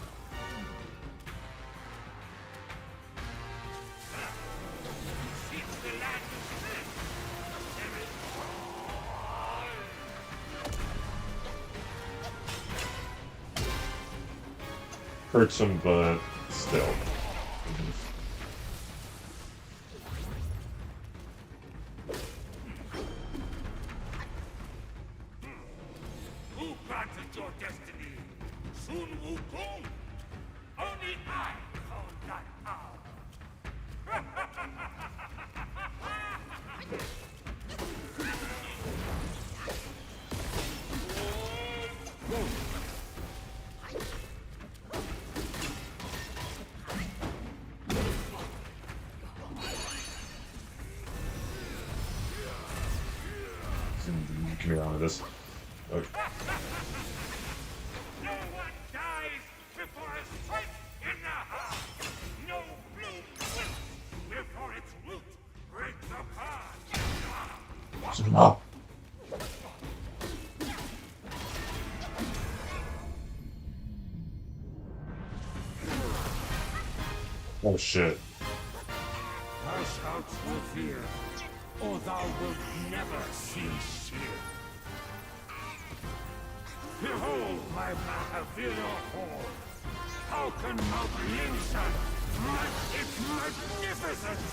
Hurts him, but still. Who granted your destiny? Soon Wukong? Only I hold that power. Get me out of this. Okay. No one dies before a strike in the heart. No bloom wilts before its root breaks apart. Oh. Oh shit. Lash out your fear, or thou wilt never cease here. Behold my Mahavira horde. How can Mount Lingshan match its magnificence?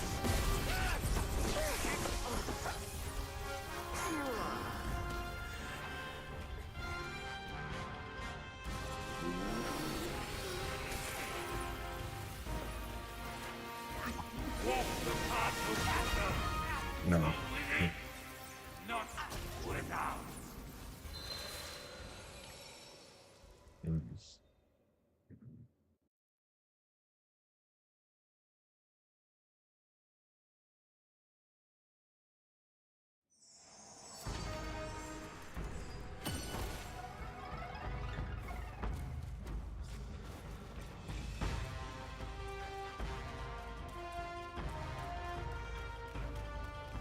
Walk the path of water. No. Within, not without.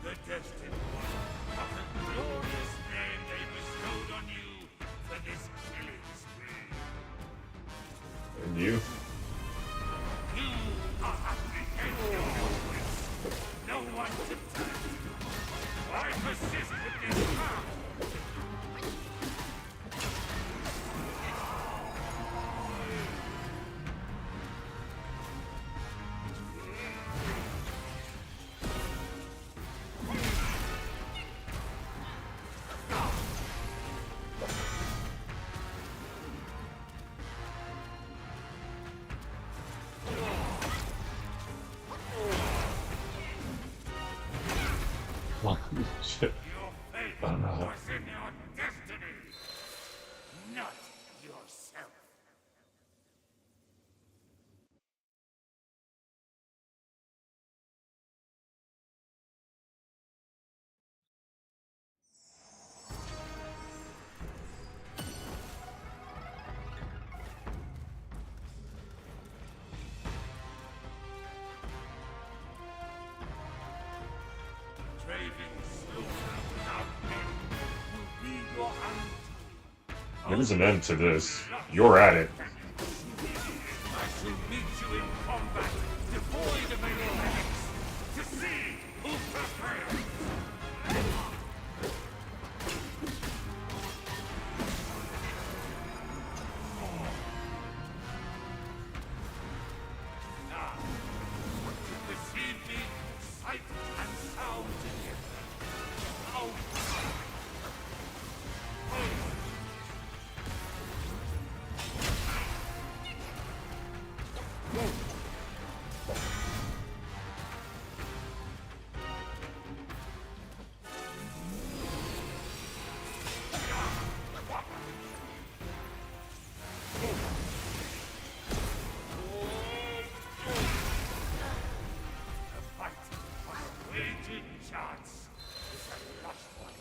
The destined one of the glorious name they bestowed on you for this killing spree. And you? You are at the end of your wits. No one to turn to. I persist with this path. There's an end to this. You're at it. I shall meet you in combat, devoid of any relics, to see who prevails. Now, receive me, sight and sound together. Now, fight for a waging chance is a lost one.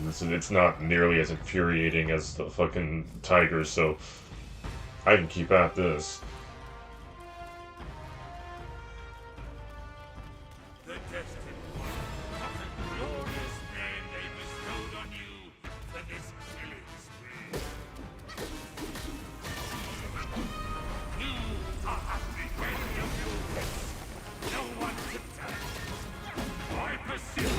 Listen, it's not nearly as infuriating as the fucking tigers, so I can keep at this. The destined one, what a glorious name they bestowed on you for this killing spree. You are at the end of your race. No one to turn. I pursue.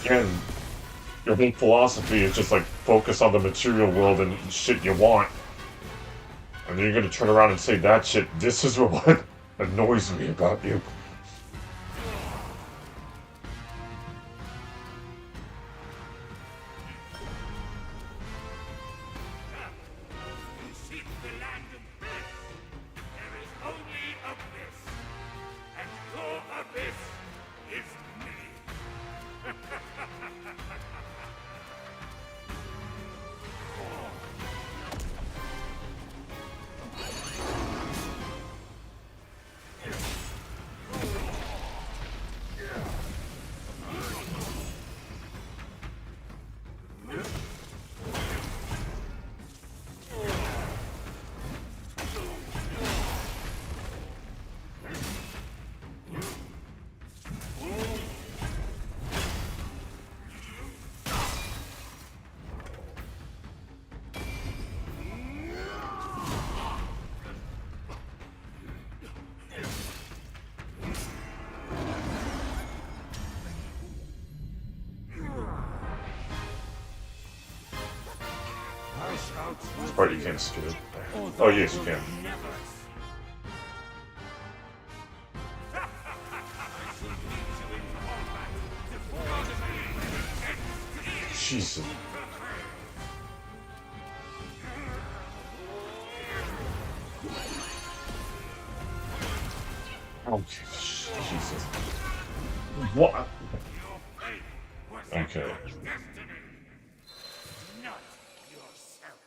Again, your whole philosophy is just like focus on the material world and shit you want. And then you're gonna turn around and say that shit. This is what annoys me about you. You seek the land of bliss. There is only abyss. And your abyss is me. This part you can't skip. Oh yes, you can. Jesus. Okay, Jesus. What? Okay. Not yourself.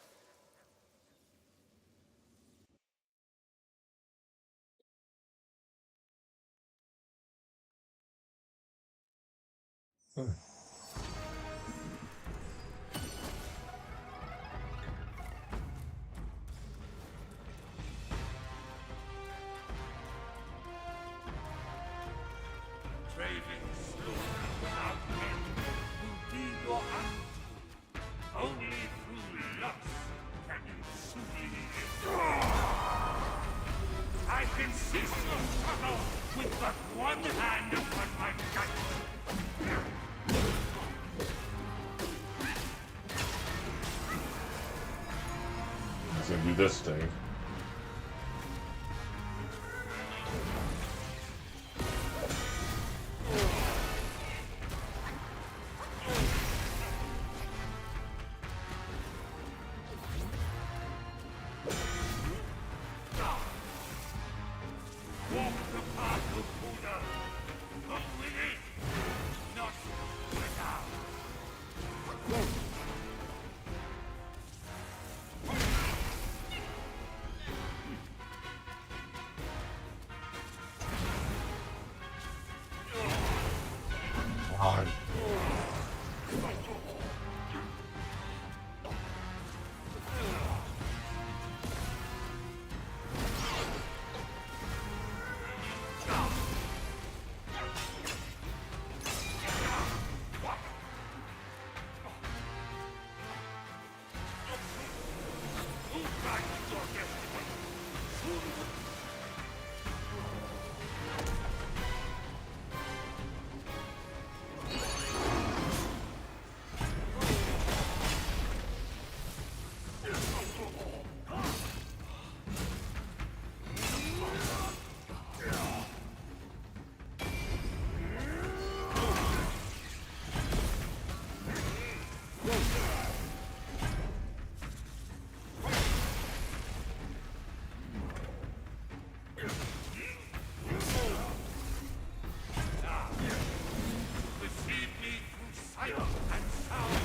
Craving slaughter without end will be your attitude. Only through lust can you truly live. I can cease your struggle with but one hand upon my gun. He's gonna do this thing. God. Receive me through sight and sound.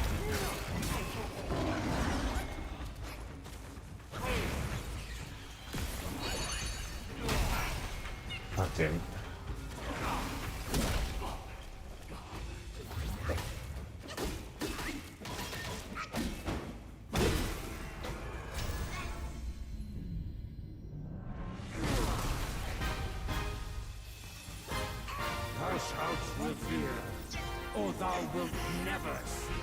God damn it. Thou shalt revere, or thou wilt never see.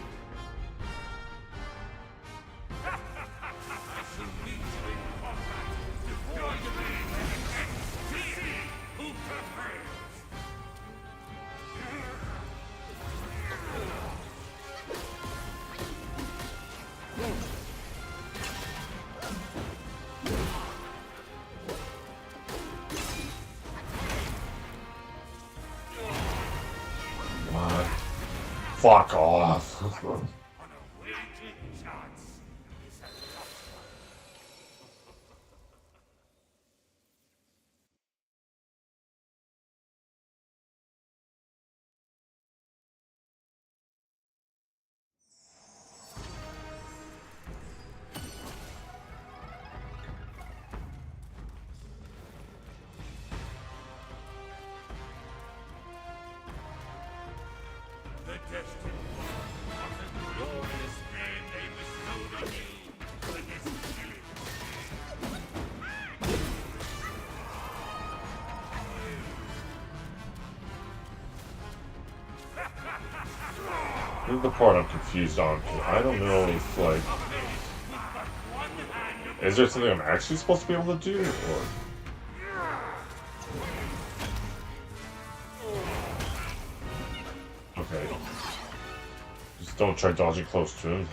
I shall meet you in combat before you and see who prevails. God. Fuck off. On a waging chance is a tough one. The destiny of the glorious name they bestowed on you for this village. This is the part I'm confused on. 'Cause I don't know if, like, is there something I'm actually supposed to be able to do, or? Okay. Just don't try dodging close to him.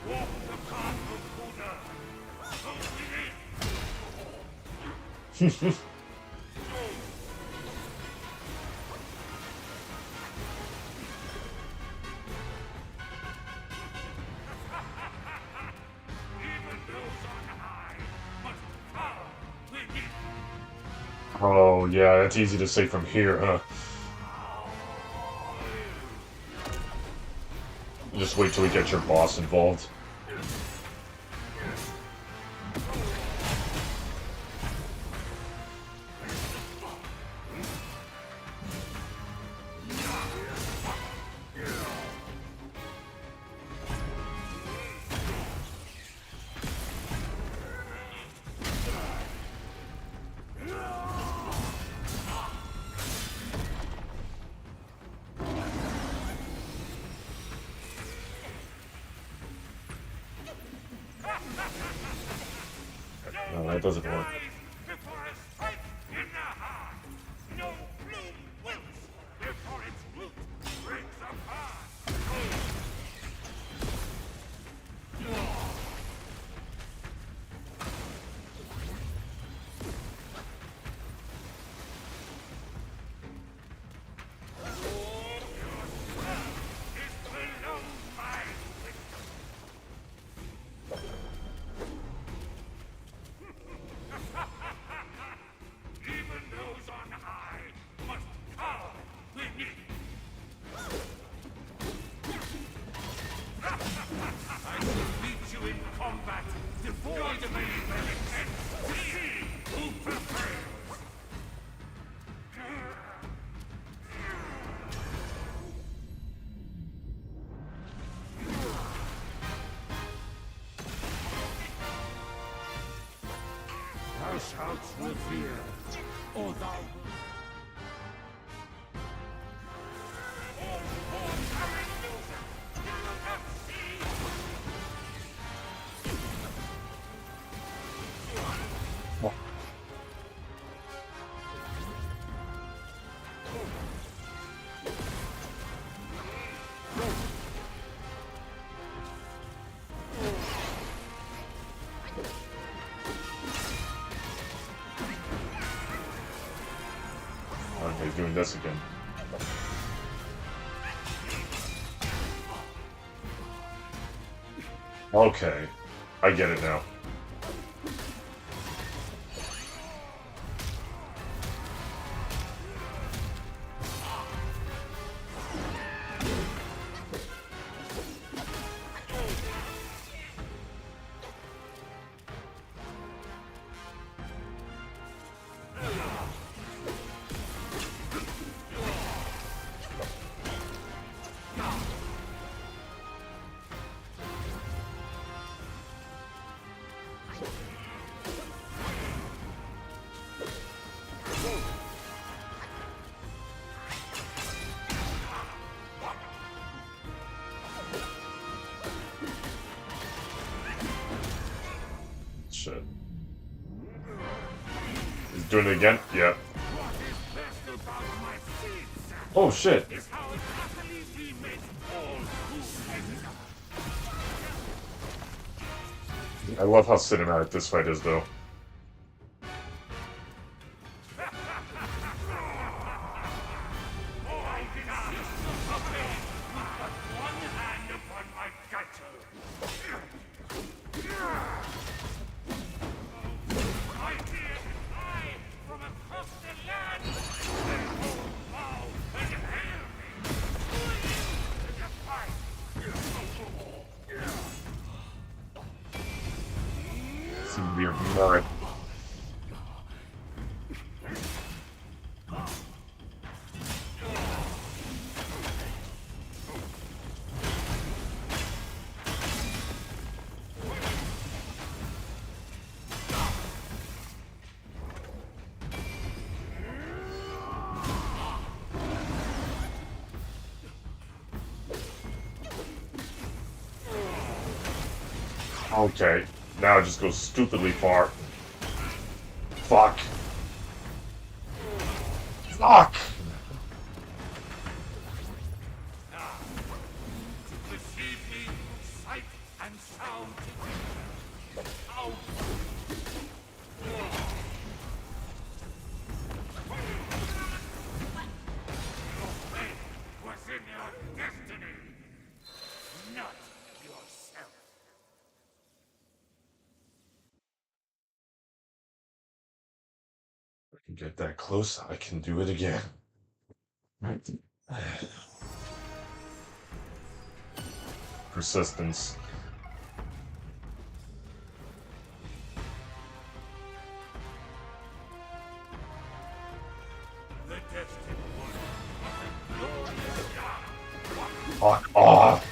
Walk the path of Buddha. Even those on high must bow beneath. Oh, yeah, that's easy to say from here, huh? Just wait till we get your boss involved. No, that doesn't work. Before a strike in the heart. No bloom wilts before its root breaks apart. Is below my wisdom. shalt revere, or thou Okay, he's doing this again. Okay, I get it now. Shit. He's doing it again? Yeah. Oh shit! I love how cinematic this fight is, though. Some weird merit. Okay, now it just goes stupidly far. Fuck. Fuck! deceive me, sight and sound. Out! Your fate was in your destiny, not yourself. I can get that close, I can do it again. Persistence. The destined one of a glorious dark. Fuck off!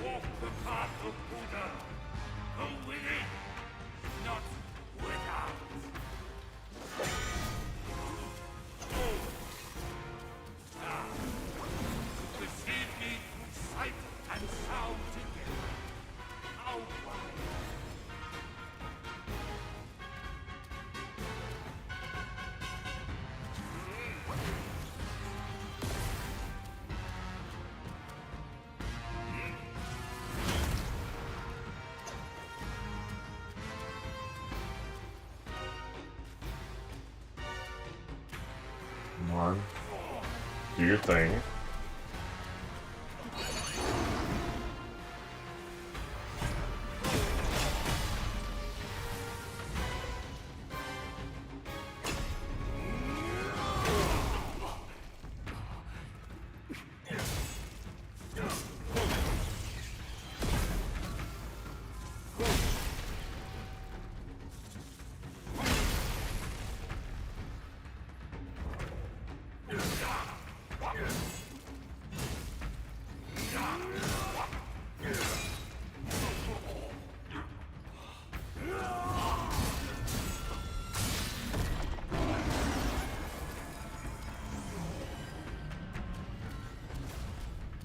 Walk the path of Buddha. Go within, not without. Deceive me through sight and sound together. Outward. Come on. Do your thing.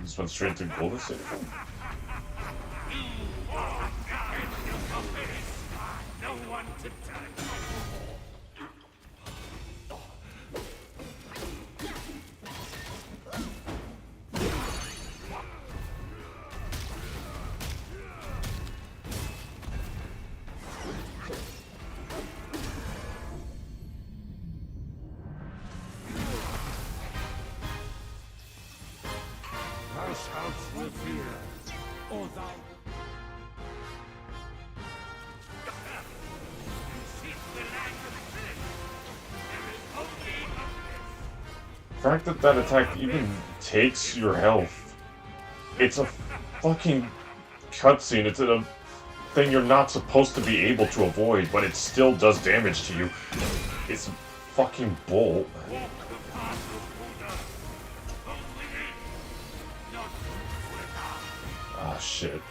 Just went straight to Golden State. No one to touch. Thou shalt revere, or thou seek the land of sin. There is only a The fact that that attack even takes your health. It's a fucking cutscene. It's a thing you're not supposed to be able to avoid, but it still does damage to you. It's fucking bull. Ah, shit.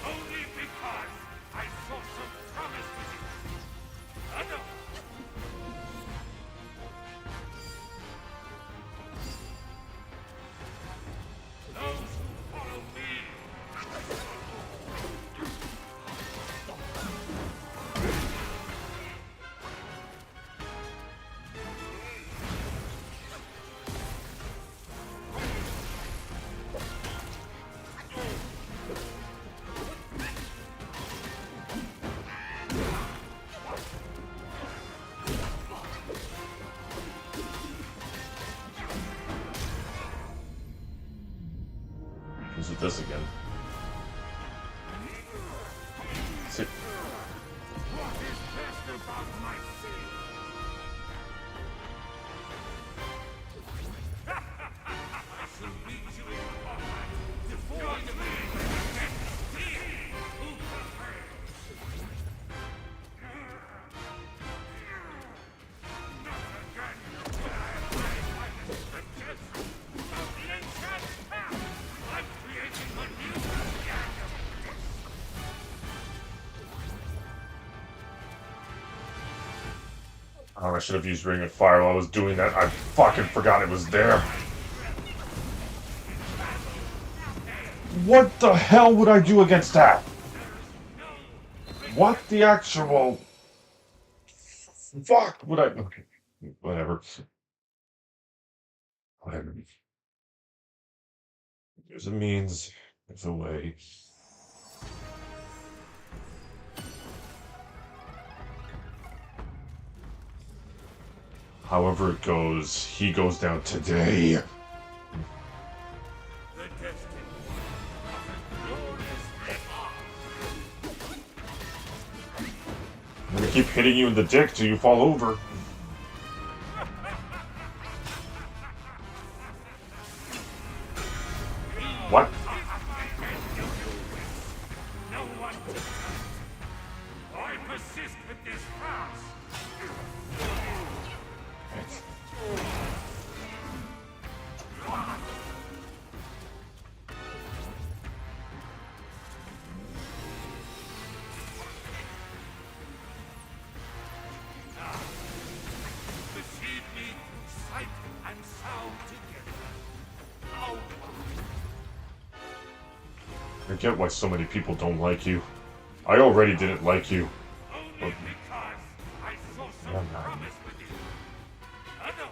only because I saw some promise with it. I know. Those who follow me. Who's with this again? See, What is best about my sin? I shall meet you in combat, devoid of aim, and see who prevails. Not again will I abide by the scriptures of the ancient path. I'm creating a new land of oh, I should have used Ring of Fire while I was doing that. I fucking forgot it was there. What the hell would I do against that? What the actual fuck would I? Okay, whatever. Whatever. There's a means. There's a way. However it goes, he goes down today. the destiny of a glorious I'm gonna keep hitting you in the dick till you fall over. What? no one to touch. I persist with this pass. Deceive me through sight and sound together. How I get why so many people don't like you. I already didn't like you. only because I saw some Yeah, man. promise with you. I know.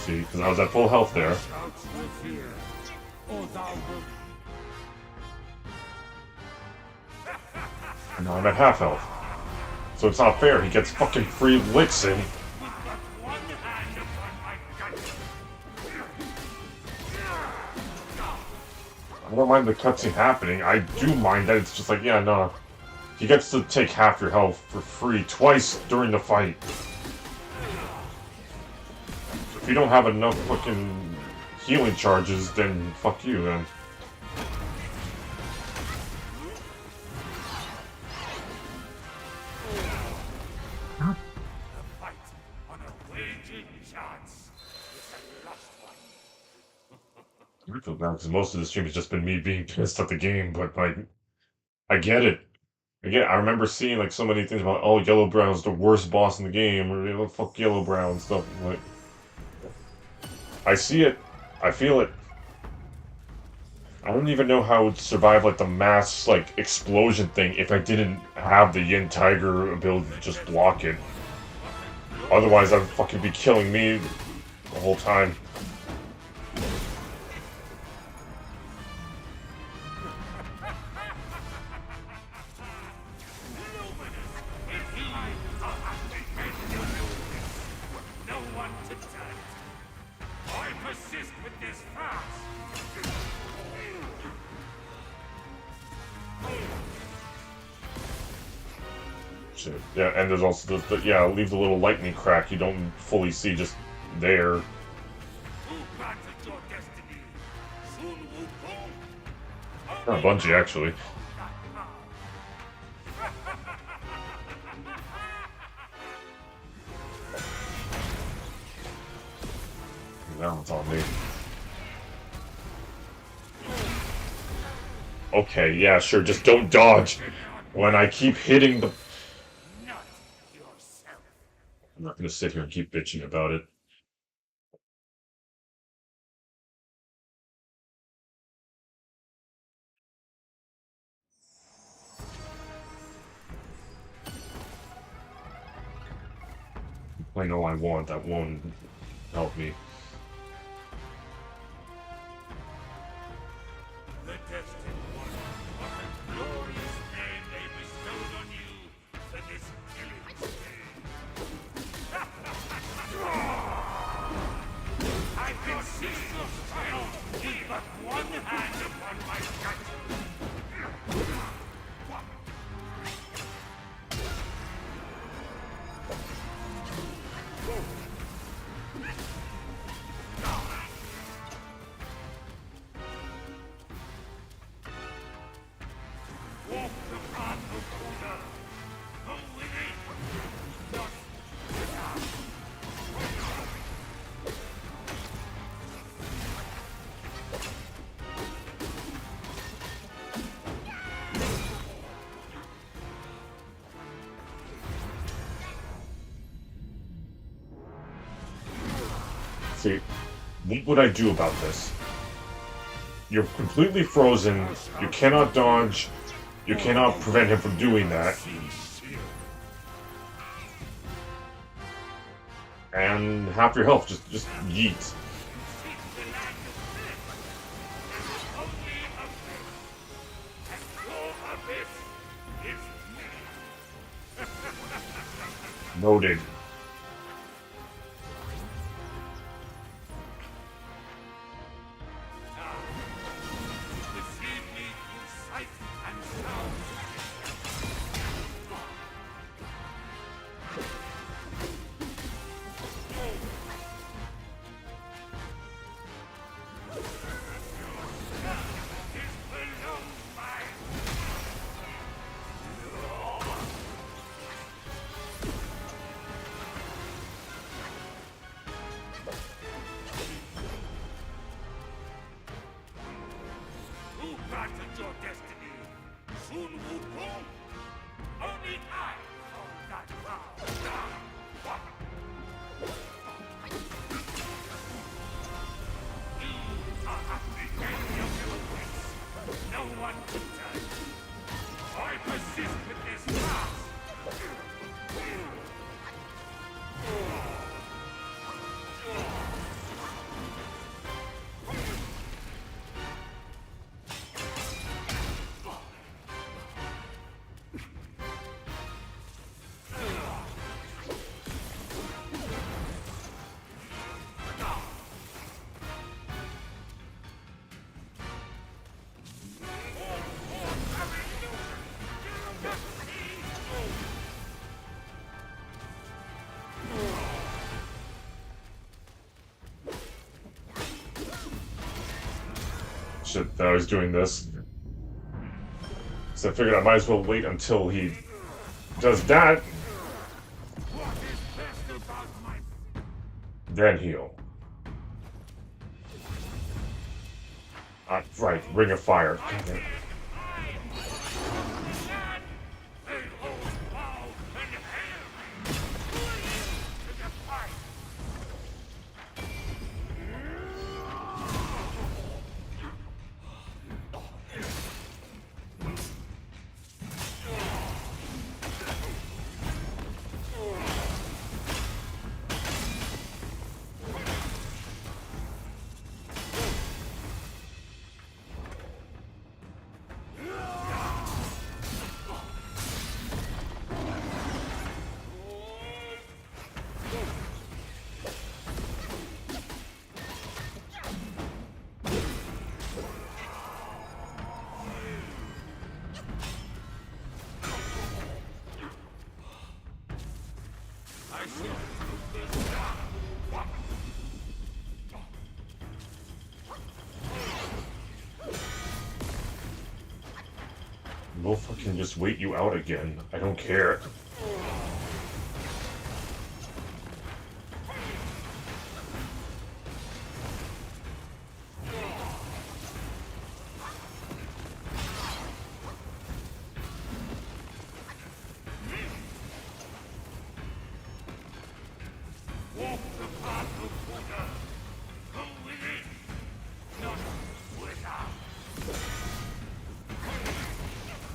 See, because I was at full health there. Shouts with fear, or thou wilt And now I'm at half health. So it's not fair. He gets fucking free licks in. one hand upon my gut. I don't mind the cutscene happening. I do mind that it's just like, yeah, no. He gets to take half your health for free twice during the fight. So if you don't have enough fucking healing charges, then fuck you, then. Fight on a waging chance is the last one. I feel bad because most of the stream has just been me being pissed at the game, but like, I get it. Again, I remember seeing like so many things about, oh, Yellow Brown's the worst boss in the game, or you know, fuck Yellow Brown and stuff. Like, I see it, I feel it. I don't even know how I would survive like the mass like explosion thing if I didn't have the Yin Tiger ability to just block it. Otherwise, I'd fucking be killing me the whole time. No one to turn to. I persist with this fast. Shit. Yeah, and there's also yeah, leave the little lightning crack you don't fully see just there. Who granted your destiny? Soon Wukong? Not Bungie, actually. Now it's on me. Okay, yeah, sure, just don't dodge when I keep hitting the... Not yourself. I'm not gonna sit here and keep bitching about it. Complain all I want, that won't help me. The destined one. What a glorious name they bestowed on you for this killing spree. I persist your strength with but one hand upon my gut. Walk the path of Buddha. Go with it. Not See, what would I do about this? You're completely frozen, you cannot dodge, you cannot prevent him from doing that. And half your health, just yeet. Noted. bullshit that I was doing this. So I figured I might as well wait until he does that, then heal. Right, Ring of Fire. God, we'll fucking just wait you out again. I don't care.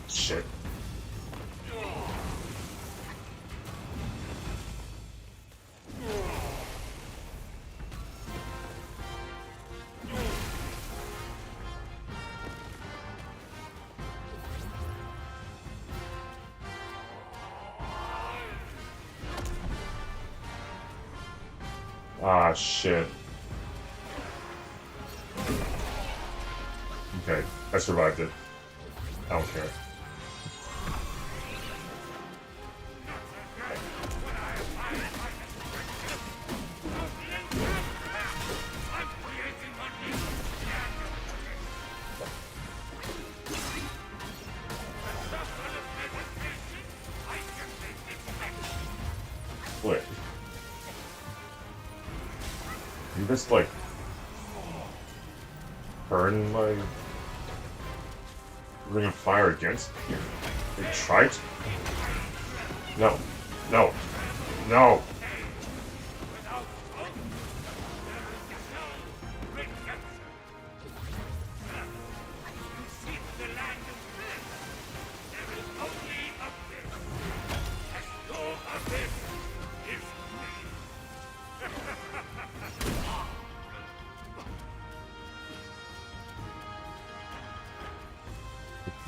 Shit. Ah, shit. Okay, I survived it. I don't care. Wait. You just like burn my Ring of Fire against me? You tried? No. No. No.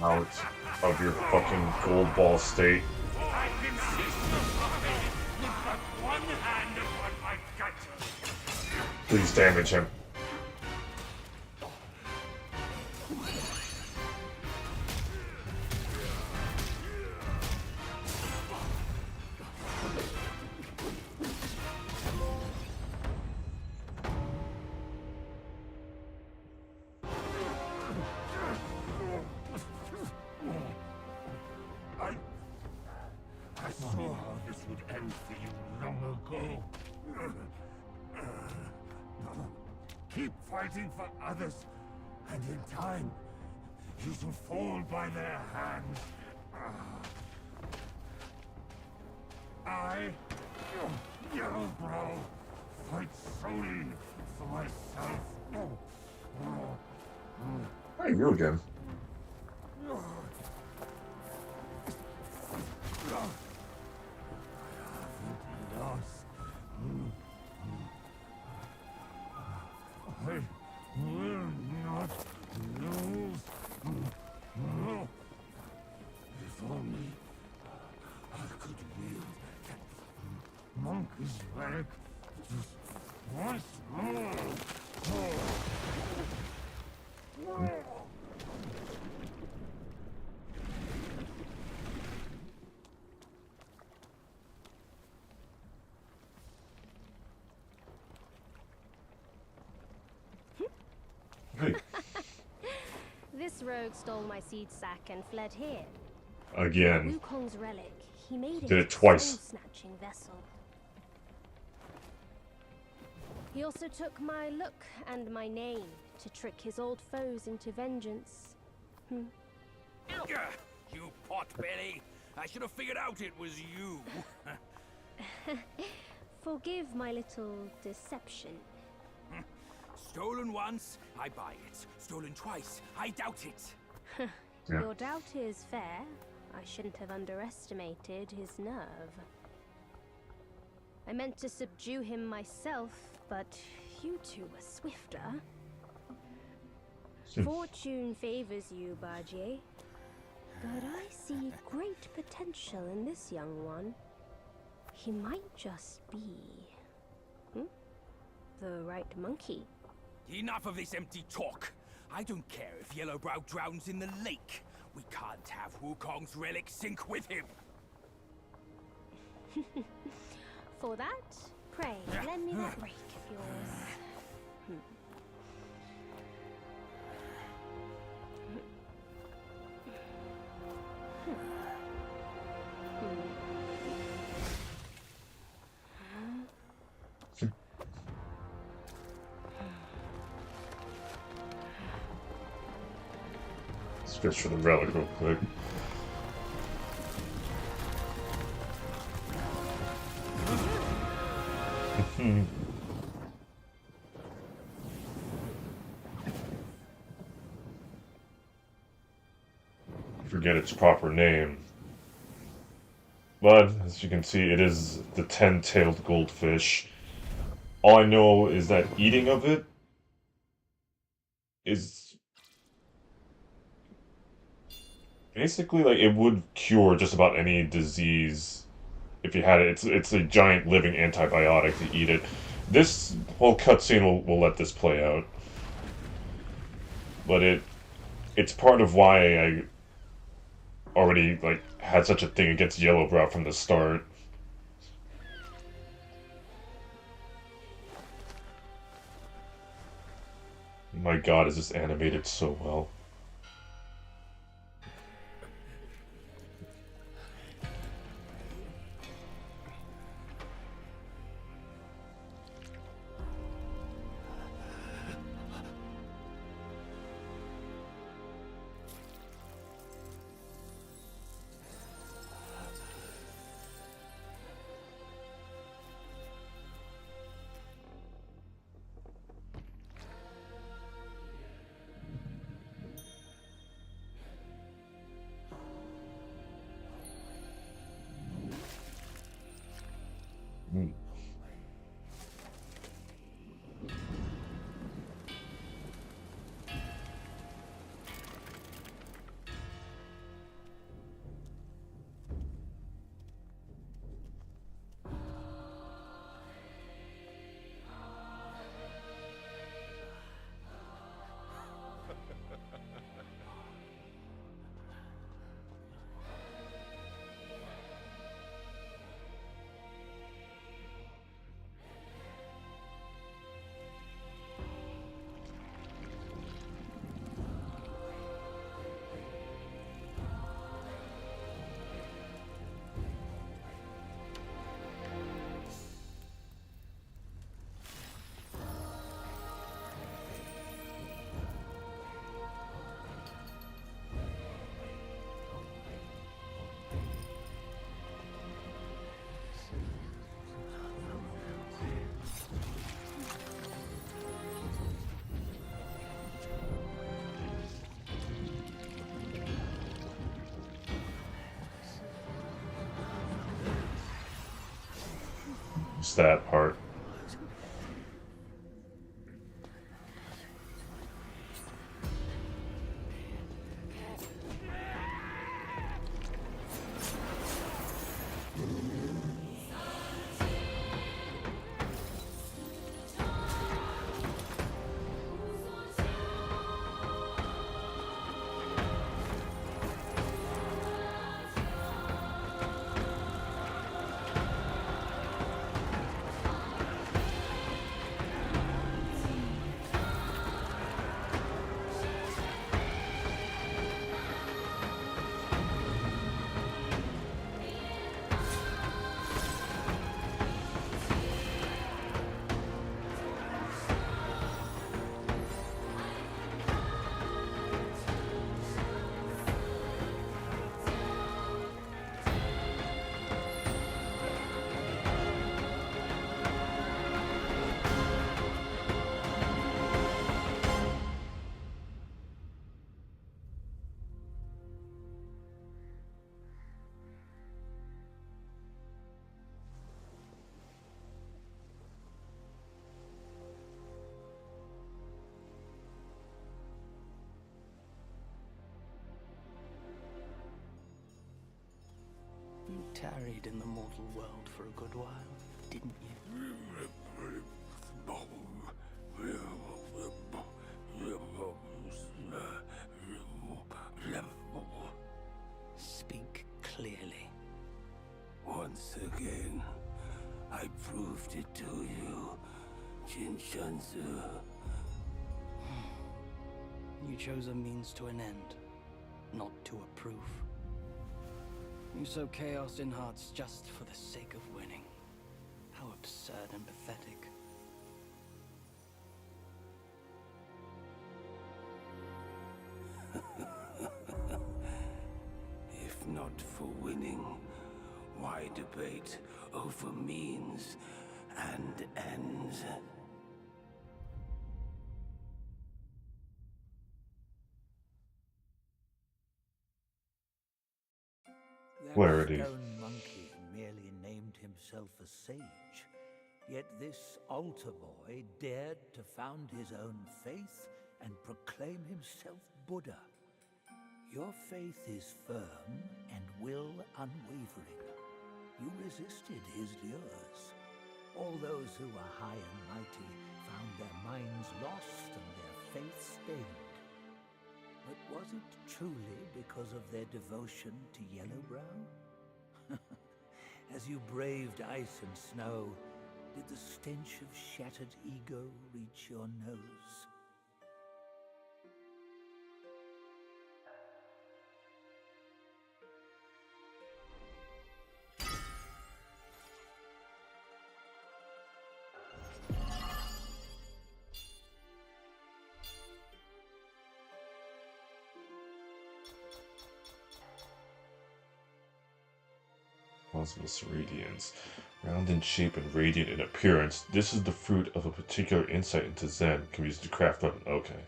Out of your fucking gold ball state. Please damage him. I saw how this would end for you long ago. Keep fighting for others, and in time, you shall fall by their hands. I, Bro, fight solely for myself. Hey, you again. Lost. I will not lose. If only I could wield that monkey's relic just once more. Hey. This rogue stole my seed sack and fled here. Again. Wukong's relic, he made Did it it twice. a soul-snatching vessel. He also took my look and my name to trick his old foes into vengeance. Gah, you potbelly! I should have figured out it was you. Forgive my little deception. Stolen once, I buy it. Stolen twice, I doubt it. Yeah. Your doubt is fair. I shouldn't have underestimated his nerve. I meant to subdue him myself, but you two were swifter. Fortune favors you, Bajie. But I see great potential in this young one. He might just be... the right monkey. Enough of this empty talk. I don't care if Yellowbrow drowns in the lake. We can't have Wukong's relic sink with him. For that, pray, lend me that rake of yours. Let's fish for the relic real quick. Forget its proper name. But, as you can see, it is the 10-tailed goldfish. All I know is that eating of it is basically like it would cure just about any disease if you had it. It's a giant living antibiotic to eat it. This whole cutscene will let this play out. But it's part of why I already like had such a thing against Yellowbrow from the start. My god, is this animated so well. It's that part. existed in the mortal world for a good while, didn't you? Speak clearly. Once again, I proved it to you, Jinshanzu. You chose a means to an end, not to a proof. You sow chaos in hearts just for the sake of winning. How absurd and pathetic. If not for winning, why debate over means and ends? That Clarity. stone monkey merely named himself a sage, yet this altar boy dared to found his own faith and proclaim himself Buddha. Your faith is firm and will unwavering. You resisted his lures. All those who were high and mighty found their minds lost and their faith stained. But was it truly because of their devotion to Yellowbrow? As you braved ice and snow, did the stench of shattered ego reach your nose? Possible radiance. Round in shape and radiant in appearance. This is the fruit of a particular insight into Zen. Can be used to craft weapon. Okay.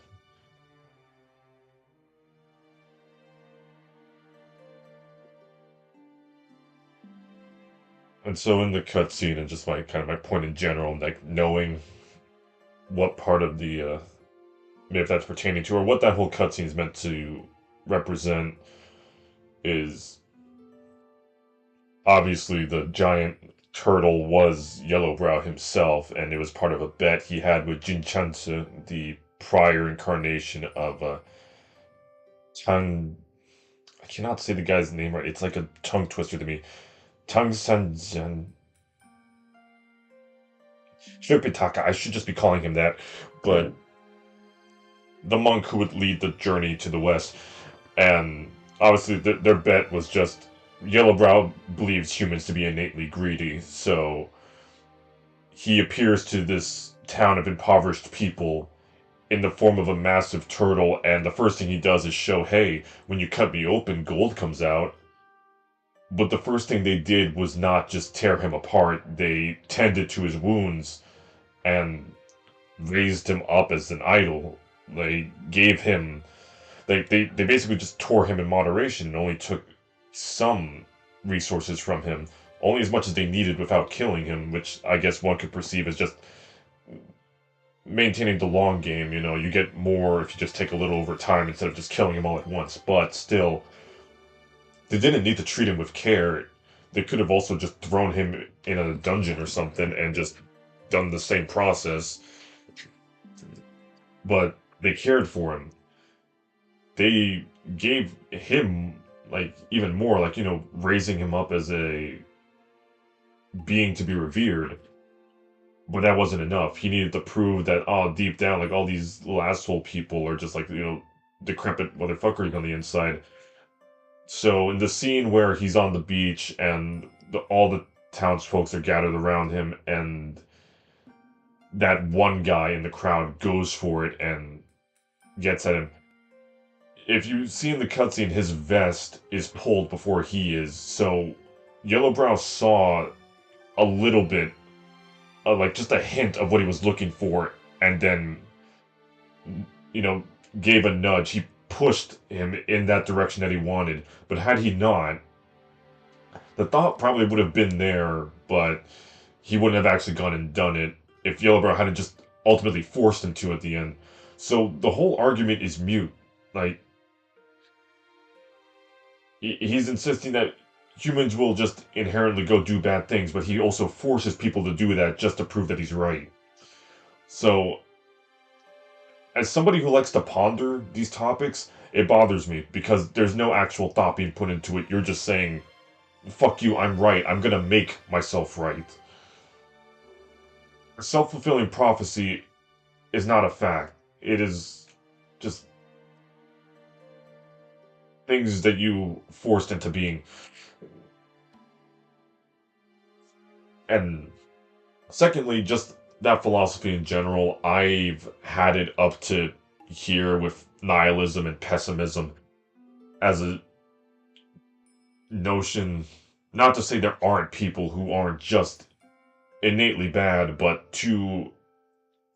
And so in the cutscene, and just my point in general, like knowing what part of the if that's pertaining to, or what that whole cutscene is meant to represent, is obviously the giant turtle was Yellowbrow himself, and it was part of a bet he had with Jinchansu, the prior incarnation of Tang. I cannot say the guy's name right. It's like a tongue twister to me. Tang Sanjian. Shirpitaka. I should just be calling him that, but the monk who would lead the journey to the west, and obviously their bet was just Yellowbrow believes humans to be innately greedy, so he appears to this town of impoverished people in the form of a massive turtle, and the first thing he does is show, hey, when you cut me open, gold comes out. But the first thing they did was not just tear him apart, they tended to his wounds and raised him up as an idol. They gave him... They basically just tore him in moderation and only took some resources from him. Only as much as they needed without killing him, which I guess one could perceive as just maintaining the long game. You know, you get more if you just take a little over time instead of just killing him all at once. But still, they didn't need to treat him with care. They could have also just thrown him in a dungeon or something and just done the same process. But they cared for him. They gave him, like, even more, like, you know, raising him up as a being to be revered. But that wasn't enough. He needed to prove that, oh, deep down, like, all these little asshole people are just, like, you know, decrepit motherfuckers on the inside. So, in the scene where he's on the beach and all the townsfolk are gathered around him, and that one guy in the crowd goes for it and gets at him. If you see in the cutscene, his vest is pulled before he is, so Yellowbrow saw a little bit, like just a hint of what he was looking for, and then, you know, gave a nudge. He pushed him in that direction that he wanted, but had he not, the thought probably would have been there, but he wouldn't have actually gone and done it if Yellowbrow hadn't just ultimately forced him to at the end. So the whole argument is mute. Like, he's insisting that humans will just inherently go do bad things, but he also forces people to do that just to prove that he's right. So, as somebody who likes to ponder these topics, it bothers me because there's no actual thought being put into it. You're just saying, fuck you, I'm right. I'm gonna make myself right. A self-fulfilling prophecy is not a fact. It is just things that you forced into being. And secondly, just that philosophy in general, I've had it up to here with nihilism and pessimism as a notion, not to say there aren't people who aren't just innately bad, but to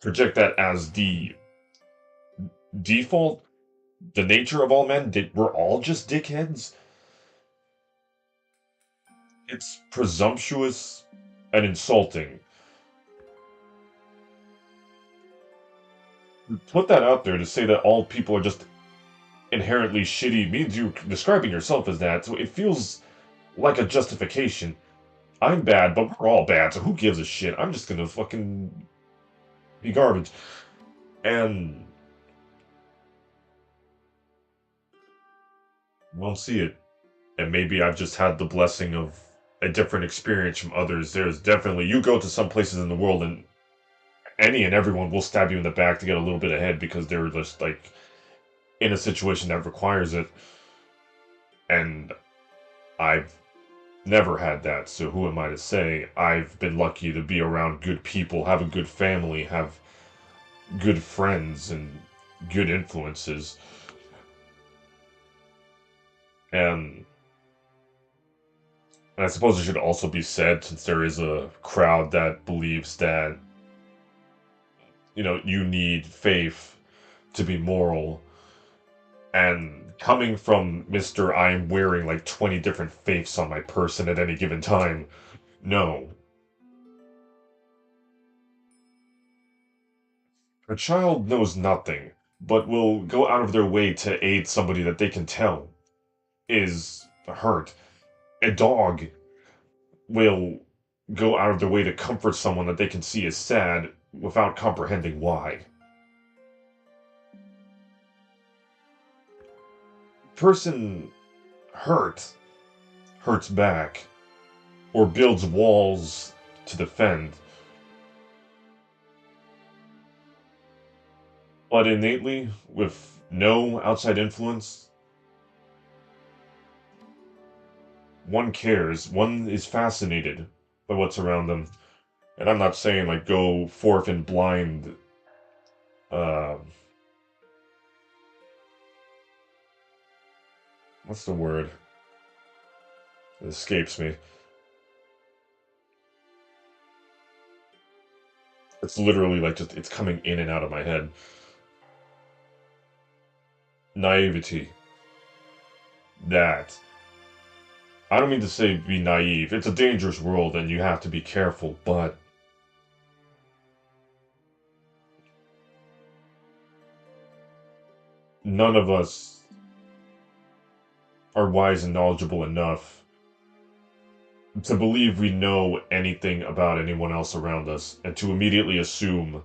project that as the default, the nature of all men, we're all just dickheads. It's presumptuous and insulting. Put that out there to say that all people are just inherently shitty means you're describing yourself as that, so it feels like a justification. I'm bad, but we're all bad, so who gives a shit? I'm just gonna fucking be garbage. And won't see it. And maybe I've just had the blessing of a different experience from others. There's definitely, you go to some places in the world and any and everyone will stab you in the back to get a little bit ahead because they're just like in a situation that requires it. And I've never had that, so who am I to say? I've been lucky to be around good people, have a good family, have good friends, and good influences. And I suppose it should also be said, since there is a crowd that believes that, you need faith to be moral. And coming from Mr. I'm wearing like 20 different faiths on my person at any given time, no. A child knows nothing, but will go out of their way to aid somebody that they can tell is hurt. A dog will go out of their way to comfort someone that they can see is sad without comprehending why. Person hurts back, or builds walls to defend. But innately, with no outside influence, one cares, one is fascinated by what's around them. And I'm not saying, like, go forth in blind, uh, what's the word? It escapes me. It's literally like just, it's coming in and out of my head. Naivety. That. I don't mean to say be naive. It's a dangerous world and you have to be careful, but none of us are wise and knowledgeable enough to believe we know anything about anyone else around us and to immediately assume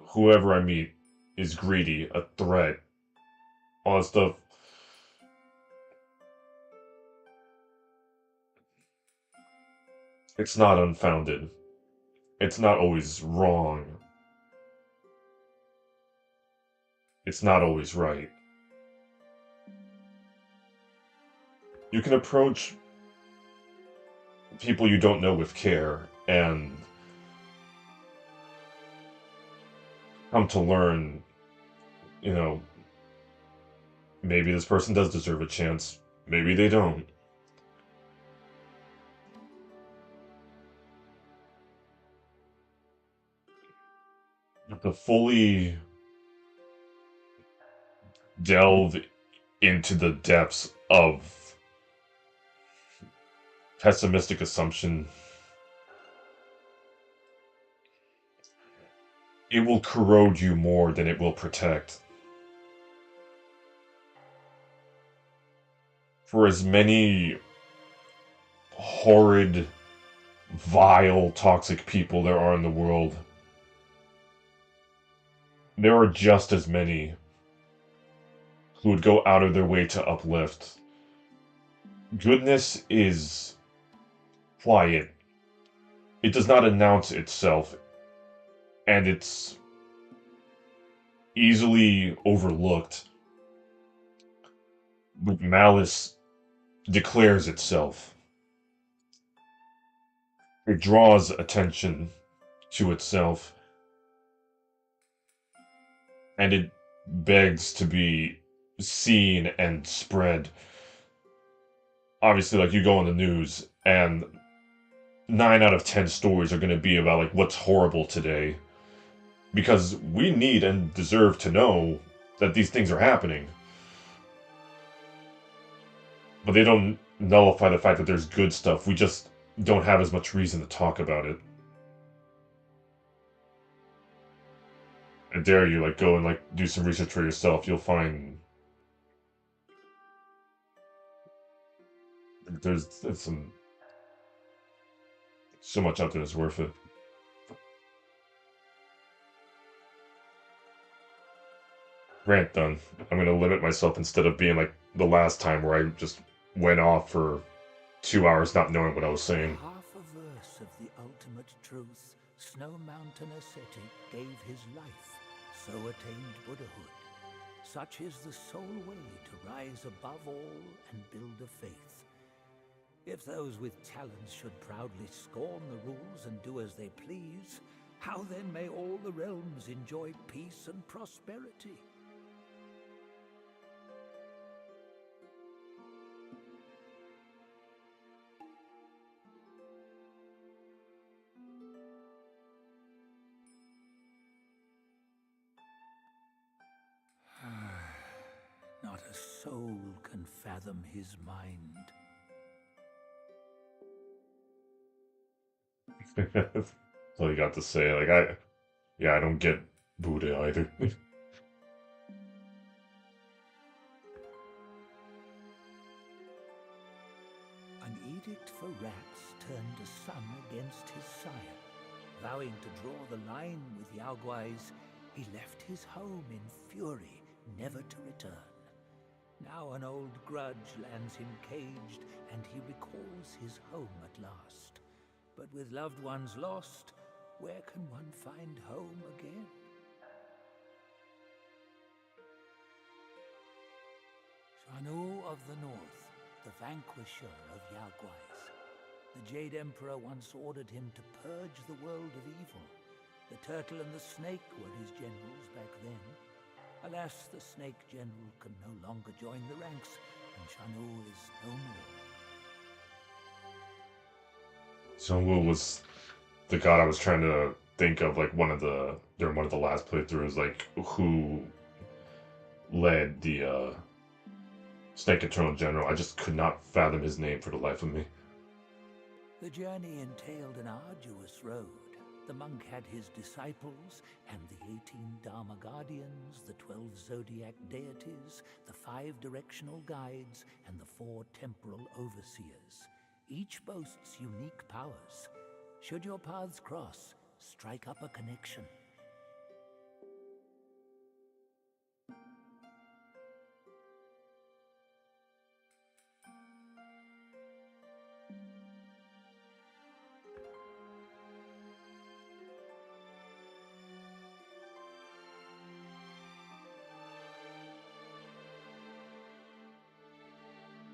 whoever I meet is greedy, a threat, all that stuff. It's not unfounded. It's not always wrong. It's not always right. You can approach people you don't know with care and come to learn, you know, maybe this person does deserve a chance, maybe they don't. But to fully delve into the depths of pessimistic assumption, it will corrode you more than it will protect. for as many horrid, vile, toxic people there are in the world, there are just as many who would go out of their way to uplift. Goodness is quiet. It does not announce itself, and it's easily overlooked. But malice declares itself. It draws attention to itself, and it begs to be seen and spread. Obviously, like, you go on the news, and 9 out of 10 stories are going to be about, like, what's horrible today. Because we need and deserve to know that these things are happening. But they don't nullify the fact that there's good stuff. We just don't have as much reason to talk about it. I dare you, like, go and, like, do some research for yourself. You'll find there's so much out there that's worth it. Rant done. I'm gonna limit myself instead of being like the last time where I just went off for 2 hours not knowing what I was saying. Half a verse of the ultimate truth, Snow Mountain ascetic gave his life, so attained Buddhahood. Such is the sole way to rise above all and build a faith. If those with talents should proudly scorn the rules and do as they please, how then may all the realms enjoy peace and prosperity? Not a soul can fathom his mind. That's all you got to say. Like, I don't get Buddha either. An edict for rats turned a son against his sire. Vowing to draw the line with Yaoguais, he left his home in fury, never to return. Now an old grudge lands him caged, and he recalls his home at last. But with loved ones lost, where can one find home again? Shanu of the North, the vanquisher of Yaoguais. The Jade Emperor once ordered him to purge the world of evil. The turtle and the snake were his generals back then. Alas, the snake general can no longer join the ranks, and Shanu is no more. Zhongwu was the god I was trying to think of, like, during one of the last playthroughs, like, who led the Snake Eternal General. I just could not fathom his name for the life of me. The journey entailed an arduous road. The monk had his disciples, and the 18 Dharma Guardians, the 12 Zodiac deities, the 5 directional guides, and the 4 temporal overseers. Each boasts unique powers. Should your paths cross, strike up a connection.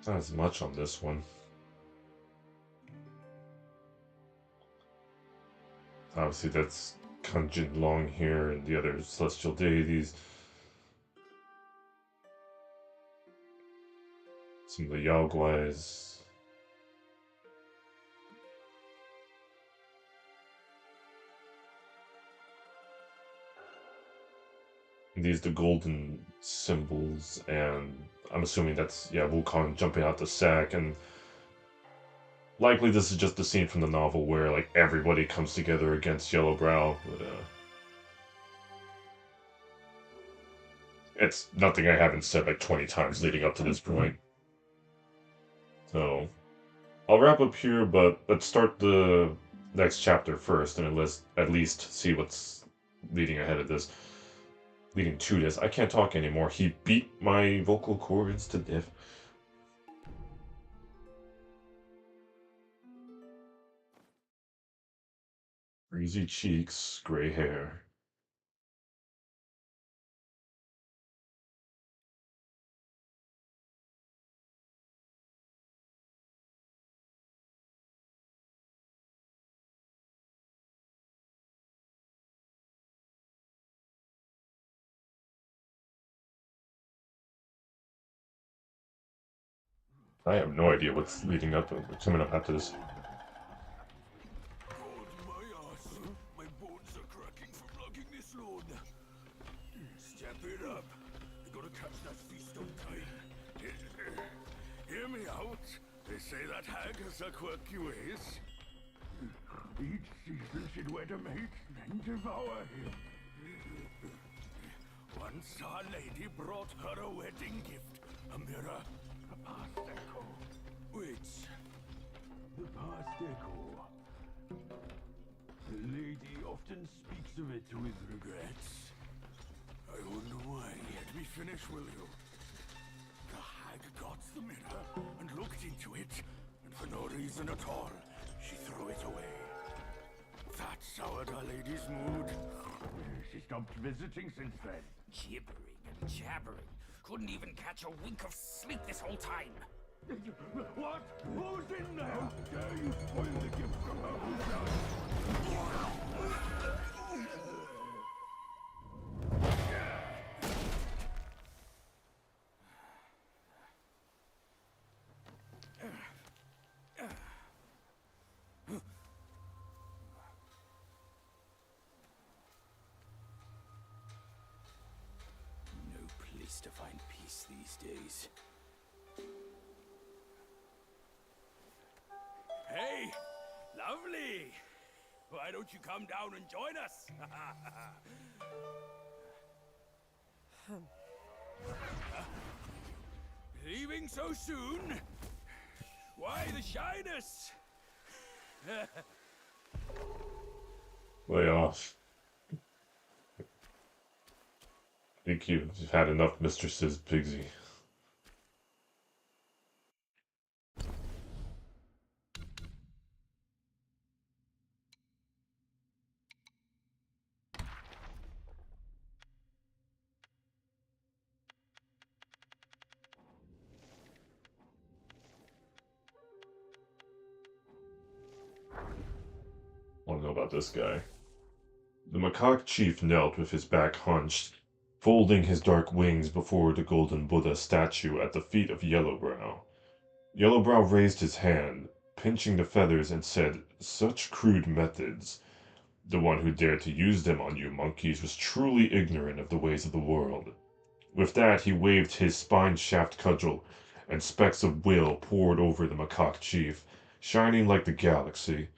Not as much on this one. Obviously, that's Kunjin Long here and the other celestial deities. Some of the Yaoguais. These the golden symbols, and I'm assuming that's, yeah, Wukong jumping out the sack, and likely this is just a scene from the novel where, like, everybody comes together against Yellowbrow, but, it's nothing I haven't said, like, 20 times leading up to this point. So I'll wrap up here, but let's start the next chapter first, and let's at least see what's leading ahead of this. Leading to this. I can't talk anymore. He beat my vocal cords to death. Greasy cheeks, gray hair. I have no idea what's leading up, coming up after this. God, my ass. My bones are cracking from lugging this load. Step it up. You gotta catch that feast on time. Hear me out. They say that hag has her quirky ways. Each season she'd wed a mate, then devour him. Once our lady brought her a wedding gift, a mirror, a past echo. Which? The past echo. The lady often speaks of it with regrets. I wonder why. Let me finish, will you? The hag got the mirror and looked into it, and for no reason at all, she threw it away. That soured our lady's mood. She stopped visiting since then. Gibbering and jabbering. Couldn't even catch a wink of sleep this whole time. What? Who's in there? How dare you spoil the gift from her? Who's that? No place to find peace these days. Hey, lovely! Why don't you come down and join us? Leaving so soon? Why the shyness? Lay off. I think you've had enough, Mistresses Pigsy. Want to know about this guy. The macaque chief knelt with his back hunched, folding his dark wings before the golden Buddha statue at the feet of Yellowbrow. Yellowbrow raised his hand, pinching the feathers, and said, "Such crude methods. The one who dared to use them on you monkeys was truly ignorant of the ways of the world." With that, he waved his spine-shaft cudgel, and specks of will poured over the macaque chief, shining like the galaxy.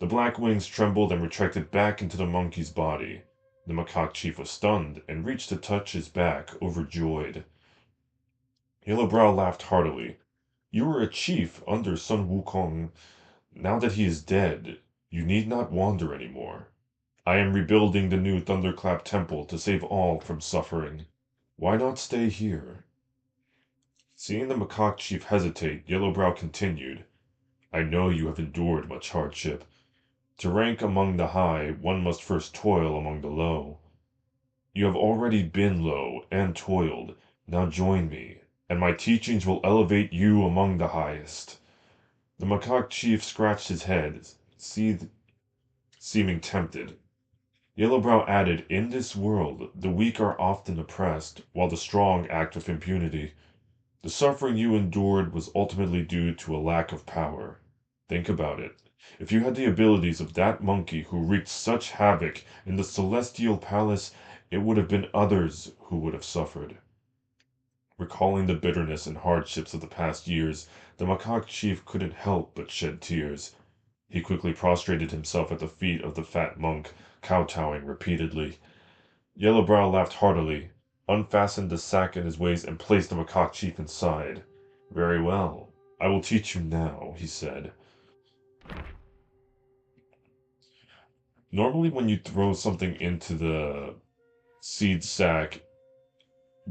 The black wings trembled and retracted back into the monkey's body. The macaque chief was stunned and reached to touch his back, overjoyed. Yellowbrow laughed heartily. "You were a chief under Sun Wukong. Now that he is dead, you need not wander anymore. I am rebuilding the new Thunderclap Temple to save all from suffering. Why not stay here?" Seeing the macaque chief hesitate, Yellowbrow continued, "I know you have endured much hardship. To rank among the high, one must first toil among the low. You have already been low and toiled. Now join me, and my teachings will elevate you among the highest." The macaque chief scratched his head, seeming tempted. Yellowbrow added, "In this world, the weak are often oppressed, while the strong act with impunity. The suffering you endured was ultimately due to a lack of power. Think about it. If you had the abilities of that monkey who wreaked such havoc in the celestial palace, it would have been others who would have suffered." Recalling the bitterness and hardships of the past years, the macaque chief couldn't help but shed tears. He quickly prostrated himself at the feet of the fat monk, kowtowing repeatedly. Yellowbrow laughed heartily, unfastened the sack in his waist, and placed the macaque chief inside. "Very well. I will teach you now, he said. Normally when you throw something into the seed sack,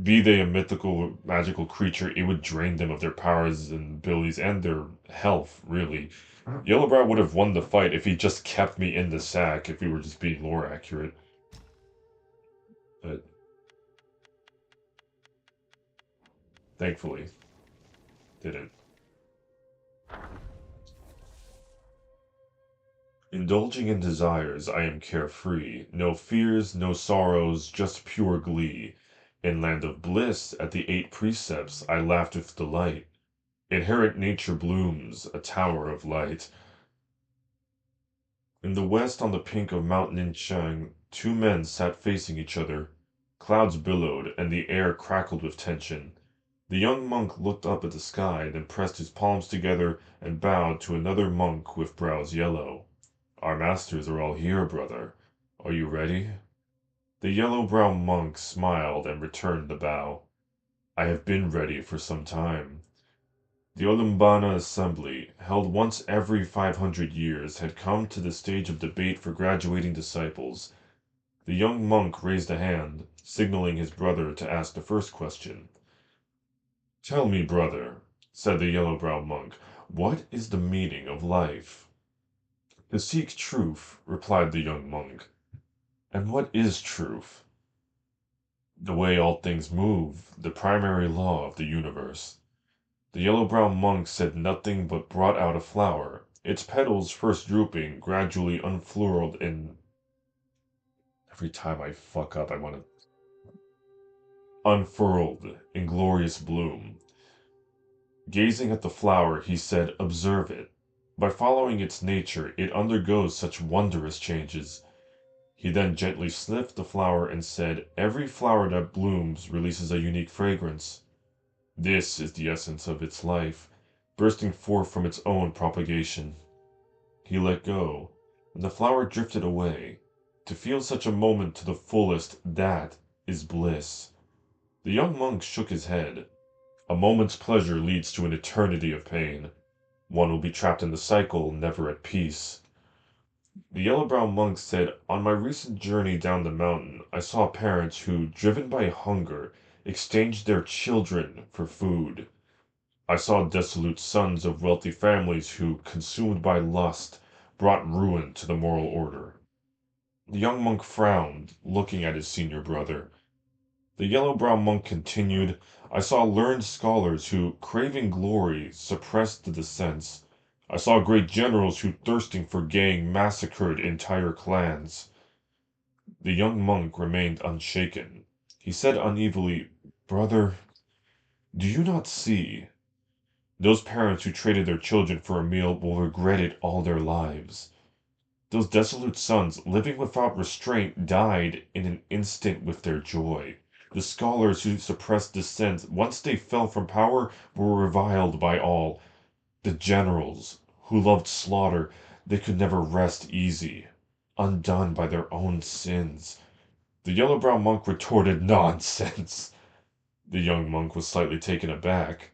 be they a mythical or magical creature, it would drain them of their powers and abilities and their health, really. Yellowbrow would have won the fight if he just kept me in the sack, if we were just being lore accurate. But thankfully, didn't. Indulging in desires, I am carefree. No fears, no sorrows, just pure glee. In land of bliss, at the 8 precepts, I laughed with delight. Inherent nature blooms, a tower of light. In the west, on the pink of Mount Ninchang, 2 men sat facing each other. Clouds billowed, and the air crackled with tension. The young monk looked up at the sky, then pressed his palms together and bowed to another monk with brows yellow. Our masters are all here, brother. Are you ready? The yellow-brown monk smiled and returned the bow. I have been ready for some time. The Olumbana assembly, held once every 500 years, had come to the stage of debate for graduating disciples. The young monk raised a hand, signaling his brother to ask the first question. Tell me, brother, said the yellow-browed monk, what is the meaning of life? To seek truth, replied the young monk. And what is truth? The way all things move, the primary law of the universe. The yellow-brown monk said nothing but brought out a flower, its petals first drooping, gradually unfurled in... Every time I fuck up, I want to... Unfurled in glorious bloom. Gazing at the flower, he said, observe it. By following its nature, it undergoes such wondrous changes. He then gently sniffed the flower and said, every flower that blooms releases a unique fragrance. This is the essence of its life, bursting forth from its own propagation. He let go, and the flower drifted away. To feel such a moment to the fullest, that is bliss. The young monk shook his head. A moment's pleasure leads to an eternity of pain. One will be trapped in the cycle, never at peace. The yellow-brown monk said, on my recent journey down the mountain, I saw parents who, driven by hunger, exchanged their children for food. I saw desolate sons of wealthy families who, consumed by lust, brought ruin to the moral order. The young monk frowned, looking at his senior brother. The yellow-brown monk continued, I saw learned scholars who, craving glory, suppressed the dissents. I saw great generals who, thirsting for gain, massacred entire clans. The young monk remained unshaken. He said uneasily, brother, do you not see? Those parents who traded their children for a meal will regret it all their lives. Those dissolute sons, living without restraint, died in an instant with their joy. The scholars who suppressed dissent, once they fell from power, were reviled by all. The generals, who loved slaughter, they could never rest easy, undone by their own sins. The yellow-brown monk retorted, nonsense! The young monk was slightly taken aback.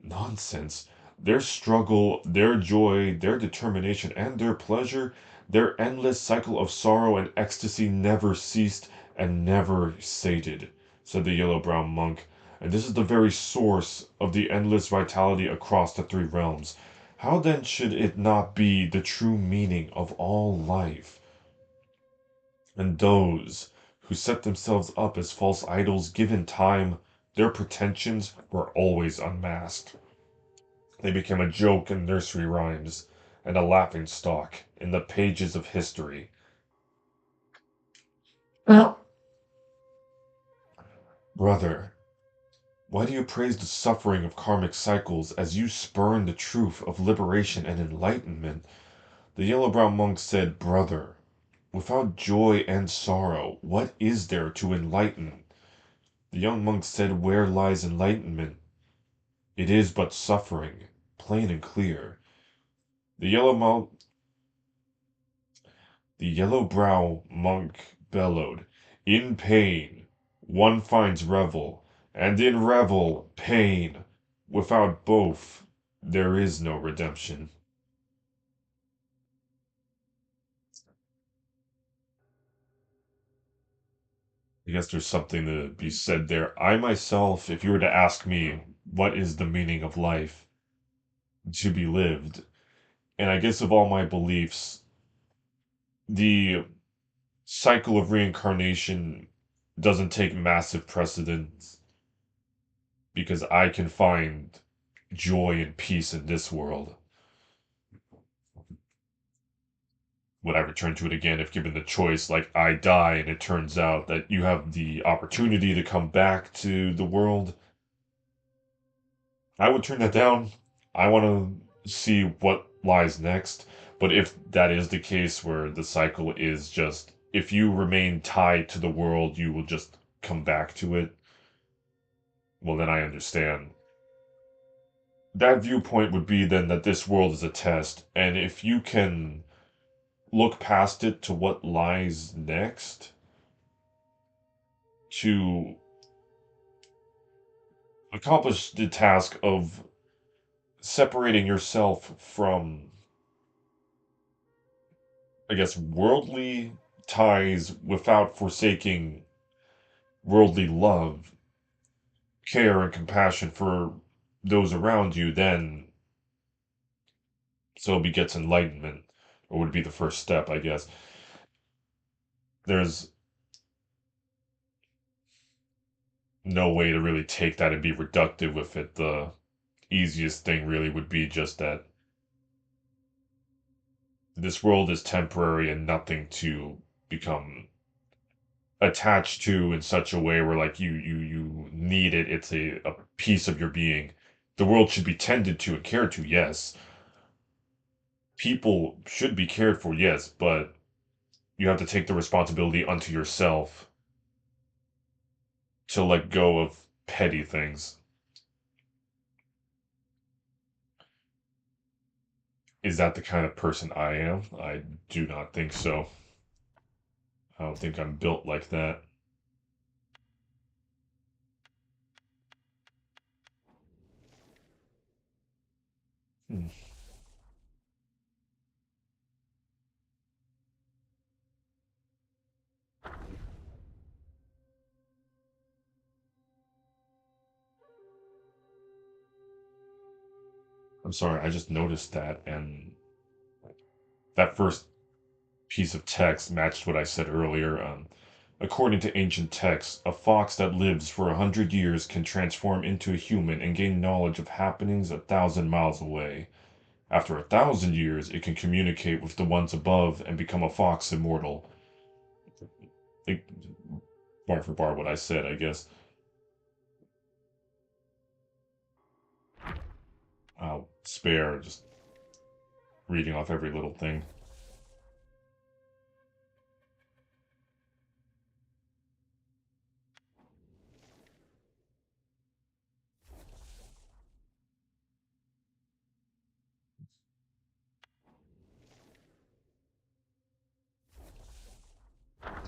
Nonsense. Their struggle, their joy, their determination, and their pleasure, their endless cycle of sorrow and ecstasy never ceased and never sated, said the yellow-brown monk, and this is the very source of the endless vitality across the 3 realms. How then should it not be the true meaning of all life? And those who set themselves up as false idols, given time, their pretensions were always unmasked. They became a joke in nursery rhymes and a laughing stock in the pages of history. Brother, why do you praise the suffering of karmic cycles as you spurn the truth of liberation and enlightenment? The yellow-brown monk said, brother, without joy and sorrow, what is there to enlighten? The young monk said, where lies enlightenment? It is but suffering, plain and clear. The yellow-brow monk bellowed, in pain one finds revel, and in revel pain. Without both there is no redemption. I guess there's something to be said there. I myself, if you were to ask me, what is the meaning of life to be lived? And I guess of all my beliefs, the cycle of reincarnation doesn't take massive precedence because I can find joy and peace in this world. Would I return to it again if given the choice? Like, I die and it turns out that you have the opportunity to come back to the world. I would turn that down. I want to see what lies next. But if that is the case where the cycle is just, if you remain tied to the world, you will just come back to it, well, then I understand. That viewpoint would be then that this world is a test, and if you can look past it to what lies next, to accomplish the task of separating yourself from, I guess, worldly ties without forsaking worldly love, care, and compassion for those around you, then so begets enlightenment, or would be the first step, I guess. There's no way to really take that and be reductive with it. The easiest thing really would be just that this world is temporary and nothing to become attached to in such a way where like you need it. It's a piece of your being. The world should be tended to and cared to, yes. People should be cared for, yes, but you have to take the responsibility unto yourself to let go of petty things. Is that the kind of person I am? I do not think so. I don't think I'm built like that. Hmm. I'm sorry, I just noticed that, and that first piece of text matched what I said earlier. According to ancient texts, a fox that lives for 100 years can transform into a human and gain knowledge of happenings 1,000 miles away. After 1,000 years, it can communicate with the ones above and become a fox immortal. It, bar for bar what I said, I guess. I'll spare just reading off every little thing.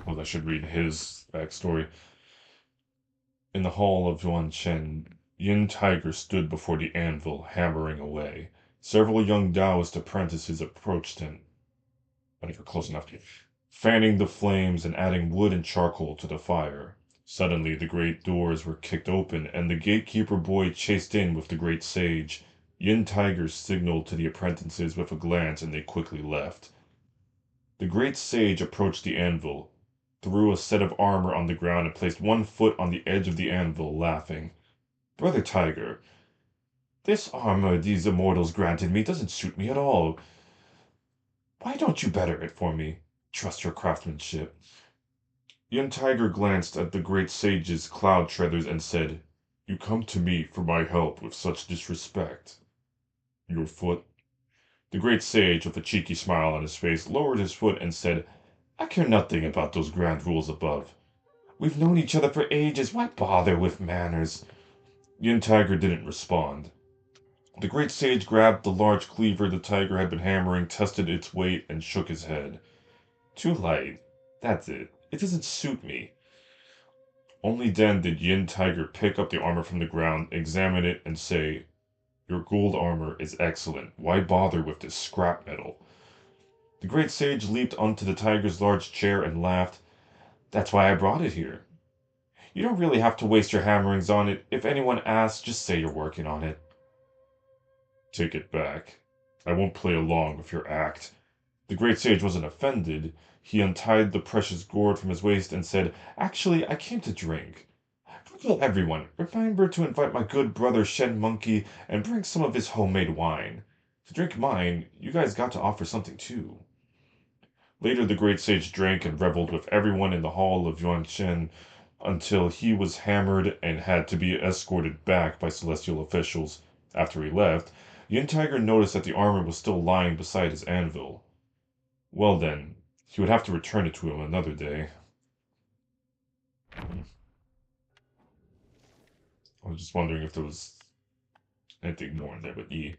Well, I should read his backstory. In the hall of Yuan Shen, Yin Tiger stood before the anvil, hammering away. Several young Taoist apprentices approached him, when he got close enough, fanning the flames and adding wood and charcoal to the fire. Suddenly, the great doors were kicked open, and the gatekeeper boy chased in with the great sage. Yin Tiger signaled to the apprentices with a glance, and they quickly left. The great sage approached the anvil, threw a set of armor on the ground, and placed one foot on the edge of the anvil, laughing. Brother Tiger, this armor these immortals granted me doesn't suit me at all. Why don't you better it for me? Trust your craftsmanship. Young Tiger glanced at the great sage's cloud treaders and said, You come to me for my help with such disrespect. Your foot? The great sage, with a cheeky smile on his face, lowered his foot and said, I care nothing about those grand rules above. We've known each other for ages. Why bother with manners? Yin Tiger didn't respond. The great sage grabbed the large cleaver the tiger had been hammering, tested its weight, and shook his head. Too light. That's it. It doesn't suit me. Only then did Yin Tiger pick up the armor from the ground, examine it, and say, Your gold armor is excellent. Why bother with this scrap metal? The great sage leaped onto the tiger's large chair and laughed. That's why I brought it here. You don't really have to waste your hammerings on it. If anyone asks, just say you're working on it. Take it back. I won't play along with your act. The great sage wasn't offended. He untied the precious gourd from his waist and said, Actually, I came to drink. Tell everyone, remember to invite my good brother Shen Monkey and bring some of his homemade wine. To drink mine, you guys got to offer something too. Later, the great sage drank and reveled with everyone in the hall of Yuanshen until he was hammered and had to be escorted back by celestial officials. After he left, Yin Tiger noticed that the armor was still lying beside his anvil. Well then, he would have to return it to him another day. I was just wondering if there was anything more in there, but E.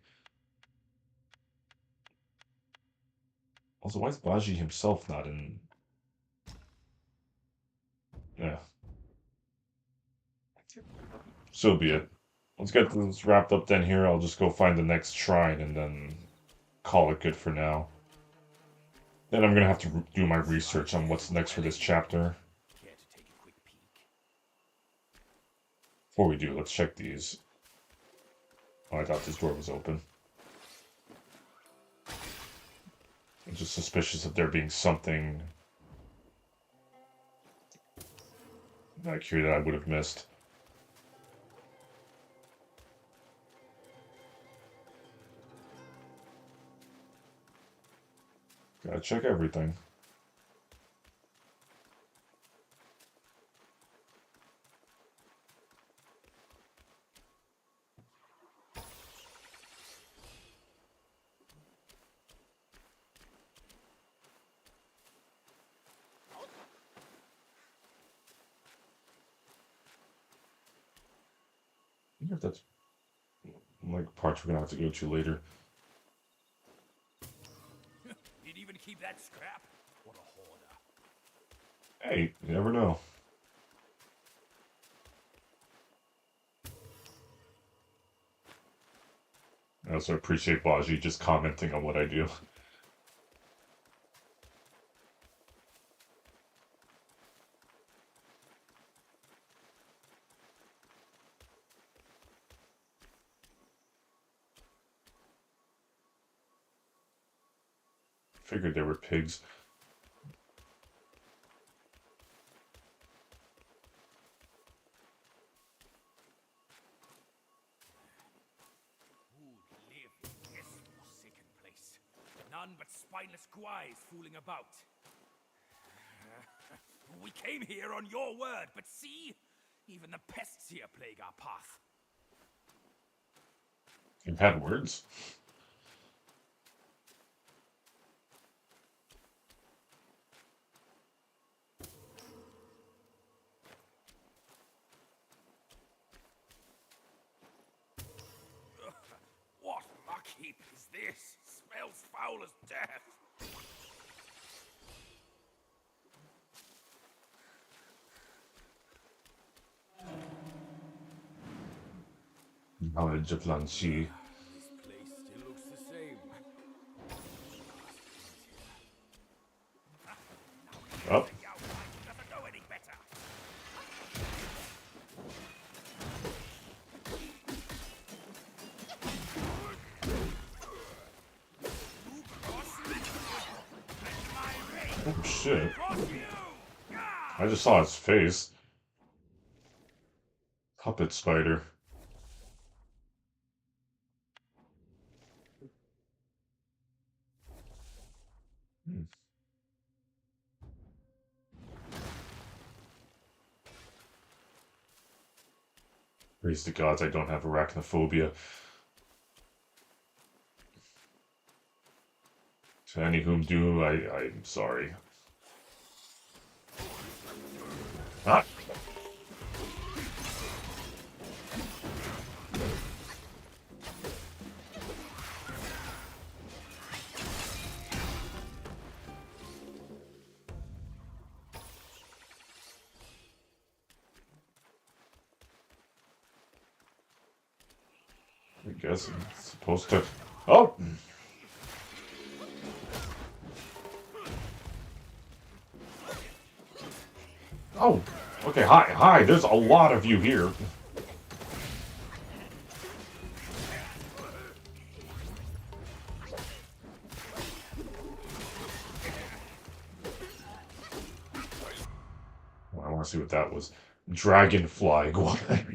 Also, why is Baji himself not in? Yeah. So be it. Let's get this wrapped up then here. I'll just go find the next shrine and then call it good for now. Then I'm gonna have to do my research on what's next for this chapter. Care to take a quick peek? Before we do, let's check these. Oh, I thought this door was open. I'm just suspicious of there being something back here that I would have missed. Gotta check everything. I wonder if that's like parts we're gonna have to go to later. You'd even keep that scrap? What a hoarder. Hey, you never know. I also appreciate Baji just commenting on what I do. Figured they were pigs. Who'd live in this forsaken place? None but spineless guys fooling about. We came here on your word, but see? Even the pests here plague our path. You've had words. What muck heap is this? Smells foul as death. Knowledge of Lanxi. This place still looks the same. Oh, Your wife doesn't know any better. oh shit. I just saw his face. Puppet spider. Hmm. Praise the gods I don't have arachnophobia. To any whom do, I'm sorry. Ah! I guess I'm supposed to. Oh! Oh! Okay, hi, there's a lot of you here. I want to see what that was. Dragonfly iguana.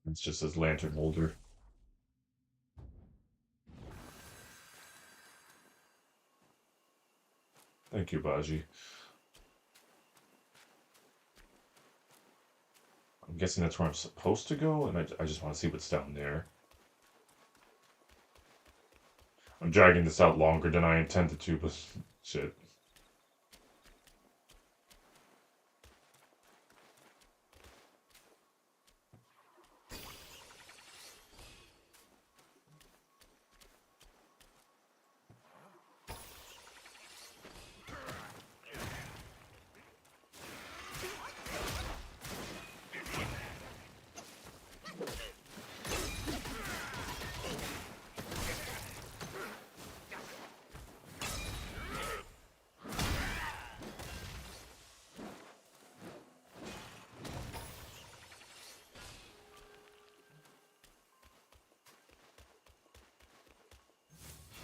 It's just his lantern holder. Thank you, Baji. I'm guessing that's where I'm supposed to go, and I just want to see what's down there. I'm dragging this out longer than I intended to, but shit.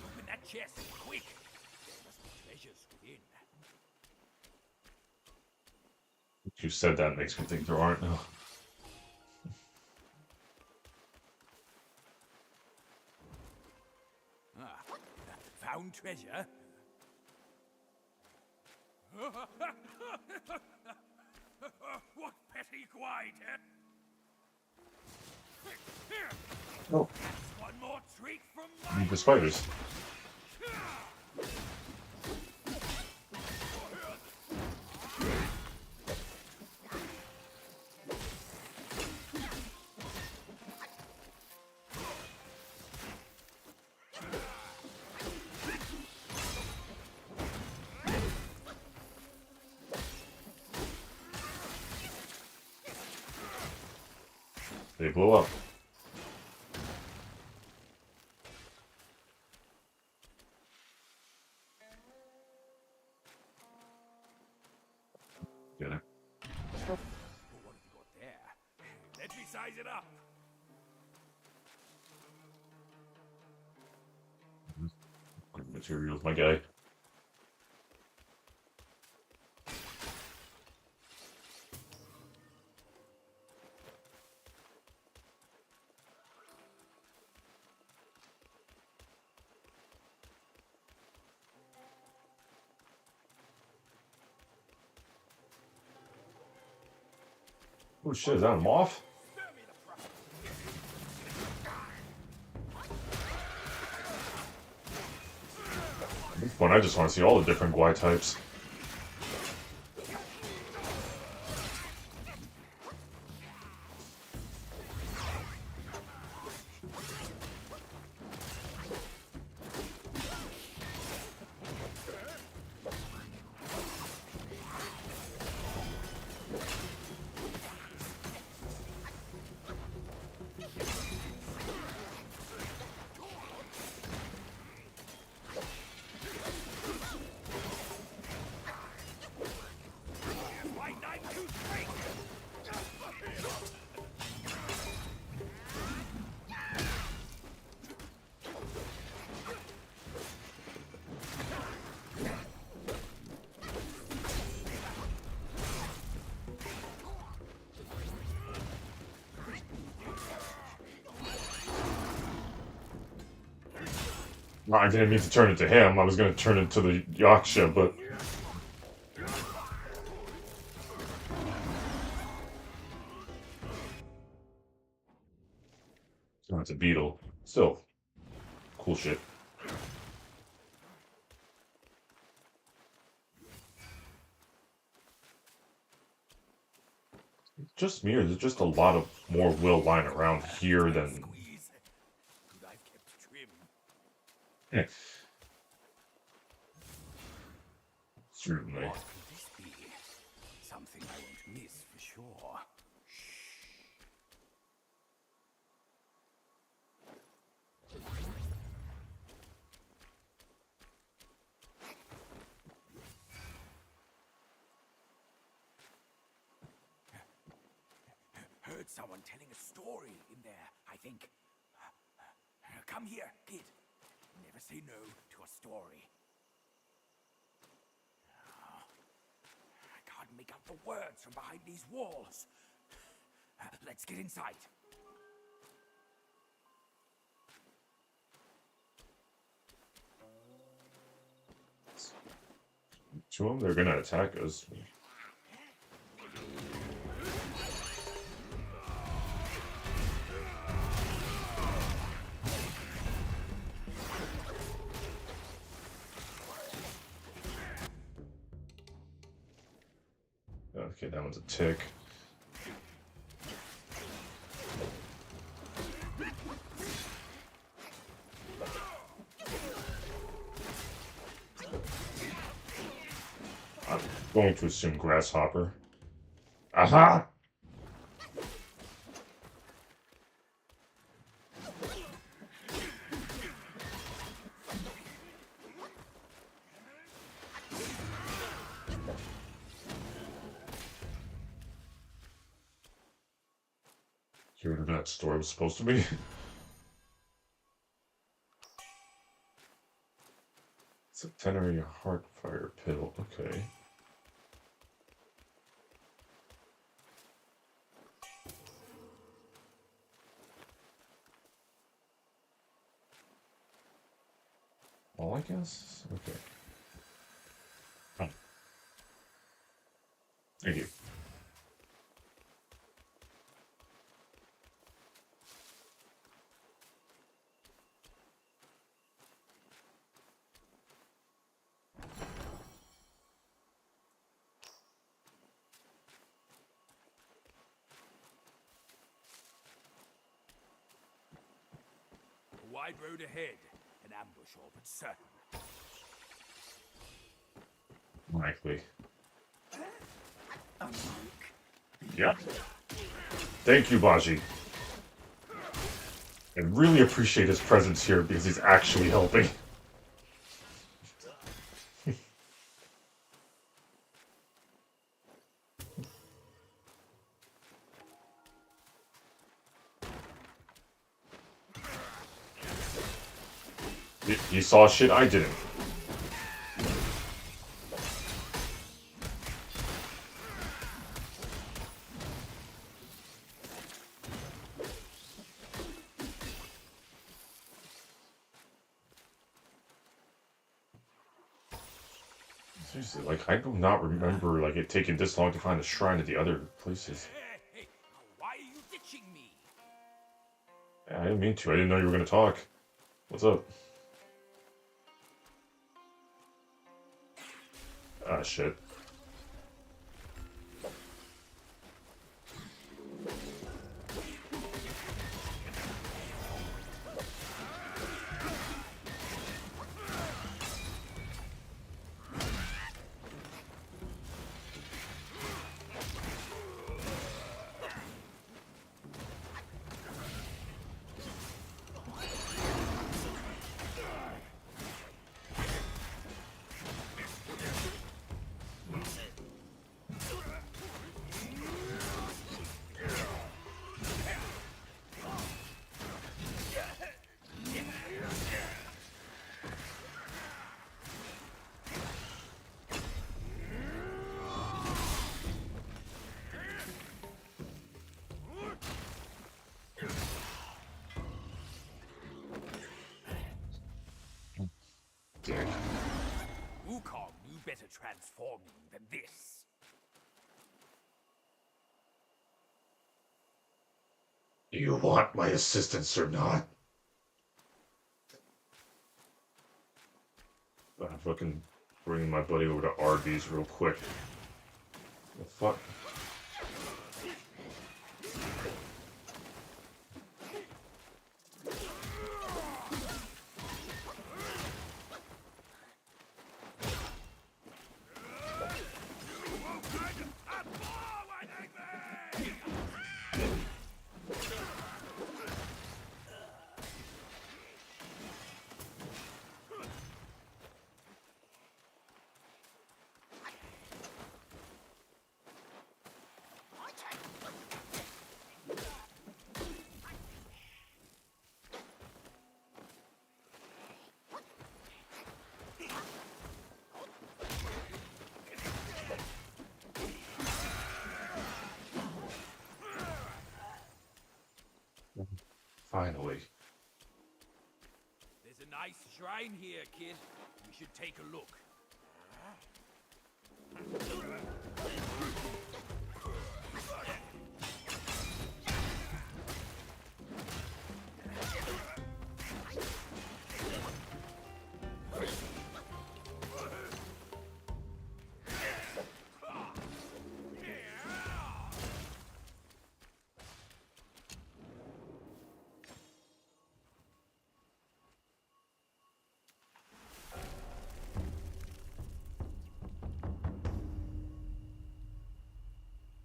Open that chest, quick! There must be treasures within. You said that makes me think there aren't. No. Ah, found treasure? What petty guide, eh? Oh, One more treat from the spiders. They blow up. Get it. What have you got there? Let me size it up. Materials, my guy. Oh shit, is that a moth? At this point, I just want to see all the different Gwai types. I didn't mean to turn into him. I was going to turn into the Yaksha, but... Oh, it's a beetle. Still, cool shit. Just me, or there's just a lot of more will lying around here than Yeah. Certainly. What could this be? Something I won't miss for sure. Heard someone telling a story in there, I think. Come here, kid. Never say no to a story. I can't make out the words from behind these walls. Let's get inside. To them, they're gonna attack us. Okay, that one's a tick. I'm going to assume grasshopper. Aha! Hear what that story was supposed to be. It's a Tenere Heartfire pill. Okay. All I guess? Okay. Oh. Thank you. A wide road ahead. An ambush all but certain. Likely. Yeah. Thank you, Baji. I really appreciate his presence here because he's actually helping. He saw shit I didn't. Seriously, like, I do not remember, like, it taking this long to find a shrine at the other places. Hey, why are you ditching me? I didn't mean to. I didn't know you were going to talk. What's up? Ah, shit. Dick. Wukong knew better transforming than this. Do you want my assistance or not? I'm fucking bringing my buddy over to Arby's real quick. The fuck? Finally. There's a nice shrine here, kid. We should take a look.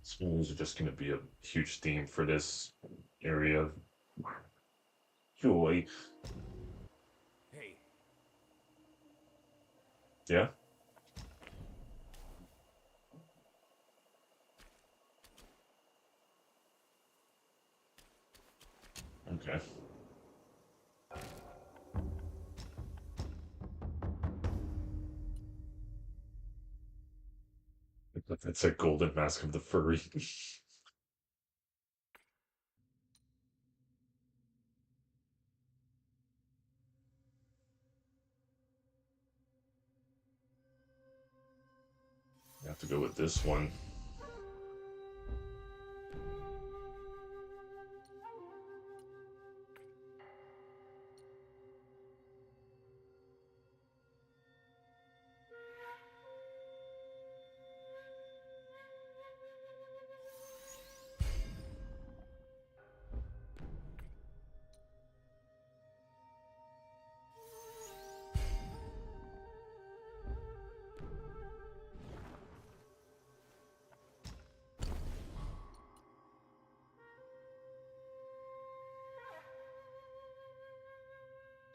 Schools are just going to be a huge theme for this area. Joy. Hey, Yeah? Okay. That's a golden mask of the furry. I have to go with this one.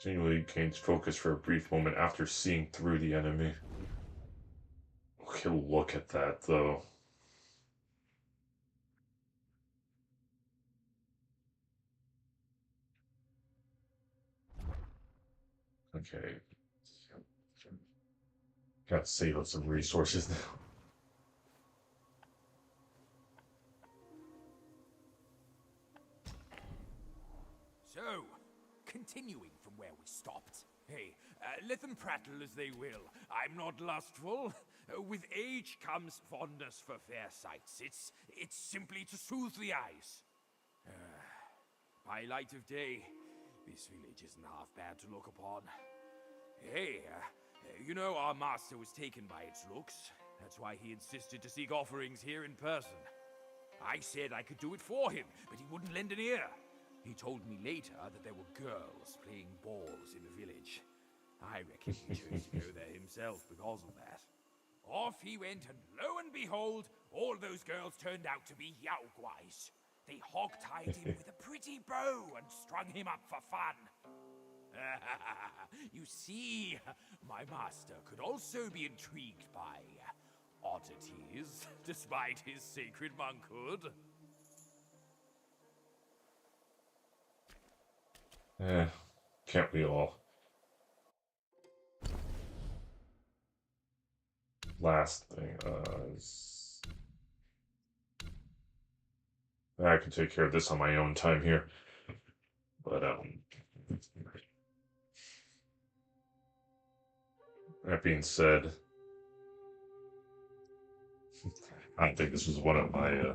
Continually gains focus for a brief moment after seeing through the enemy. Okay, look at that, though. Okay. Gotta save up some resources now. so, continuing from where we stopped. Hey, let them prattle as they will. I'm not lustful. With age comes fondness for fair sights. It's simply to soothe the eyes. By light of day, this village isn't half bad to look upon. Hey, you know our master was taken by its looks. That's why he insisted to seek offerings here in person. I said I could do it for him, but he wouldn't lend an ear. He told me later that there were girls playing balls in the village. I reckon he chose to go there himself because of that. Off he went, and lo and behold, all those girls turned out to be Yaoguais. They hog-tied him with a pretty bow and strung him up for fun. You see, my master could also be intrigued by oddities, despite his sacred monkhood. Can't we all? Last thing, I can take care of this on my own time here. But, that being said, I think this was one of my,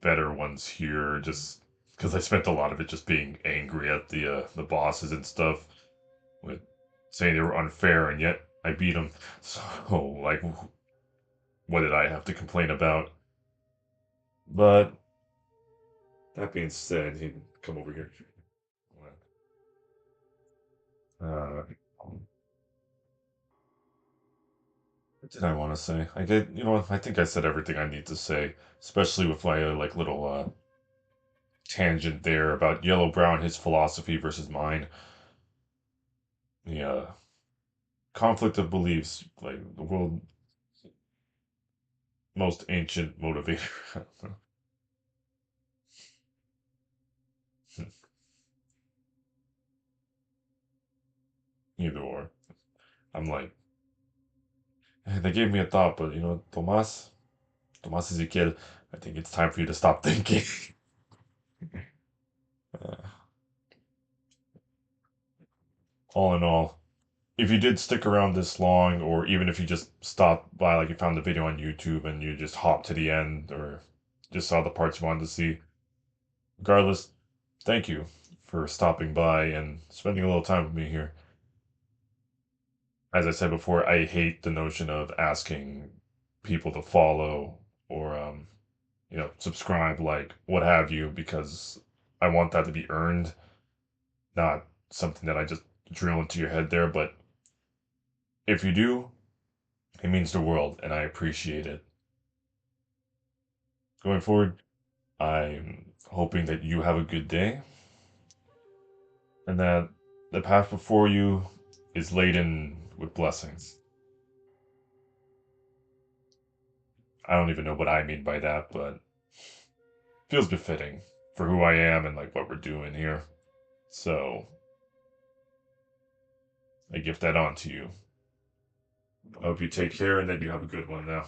better ones here, just because I spent a lot of it just being angry at the bosses and stuff, with saying they were unfair, and yet I beat them. So, like, what did I have to complain about? But that being said, he come over here. Uh, what did I want to say? I did, you know, I think I said everything I need to say, especially with my like little tangent there about Yellow Brown, his philosophy versus mine. The conflict of beliefs, like the world most ancient motivator. Either or. I'm like, they gave me a thought, but you know, Tomas Ezequiel, I think it's time for you to stop thinking. Uh, all in all, if you did stick around this long, or even if you just stopped by, like you found the video on YouTube and you just hopped to the end, or just saw the parts you wanted to see, regardless, thank you for stopping by and spending a little time with me here. As I said before, I hate the notion of asking people to follow or subscribe, like what have you, because I want that to be earned, not something that I just drill into your head there. But if you do, it means the world, and I appreciate it. Going forward, I'm hoping that you have a good day and that the path before you is laden with blessings. I don't even know what I mean by that, but feels befitting for who I am and like what we're doing here. So I gift that on to you. I hope you take care and that you have a good one now.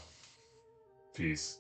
Peace.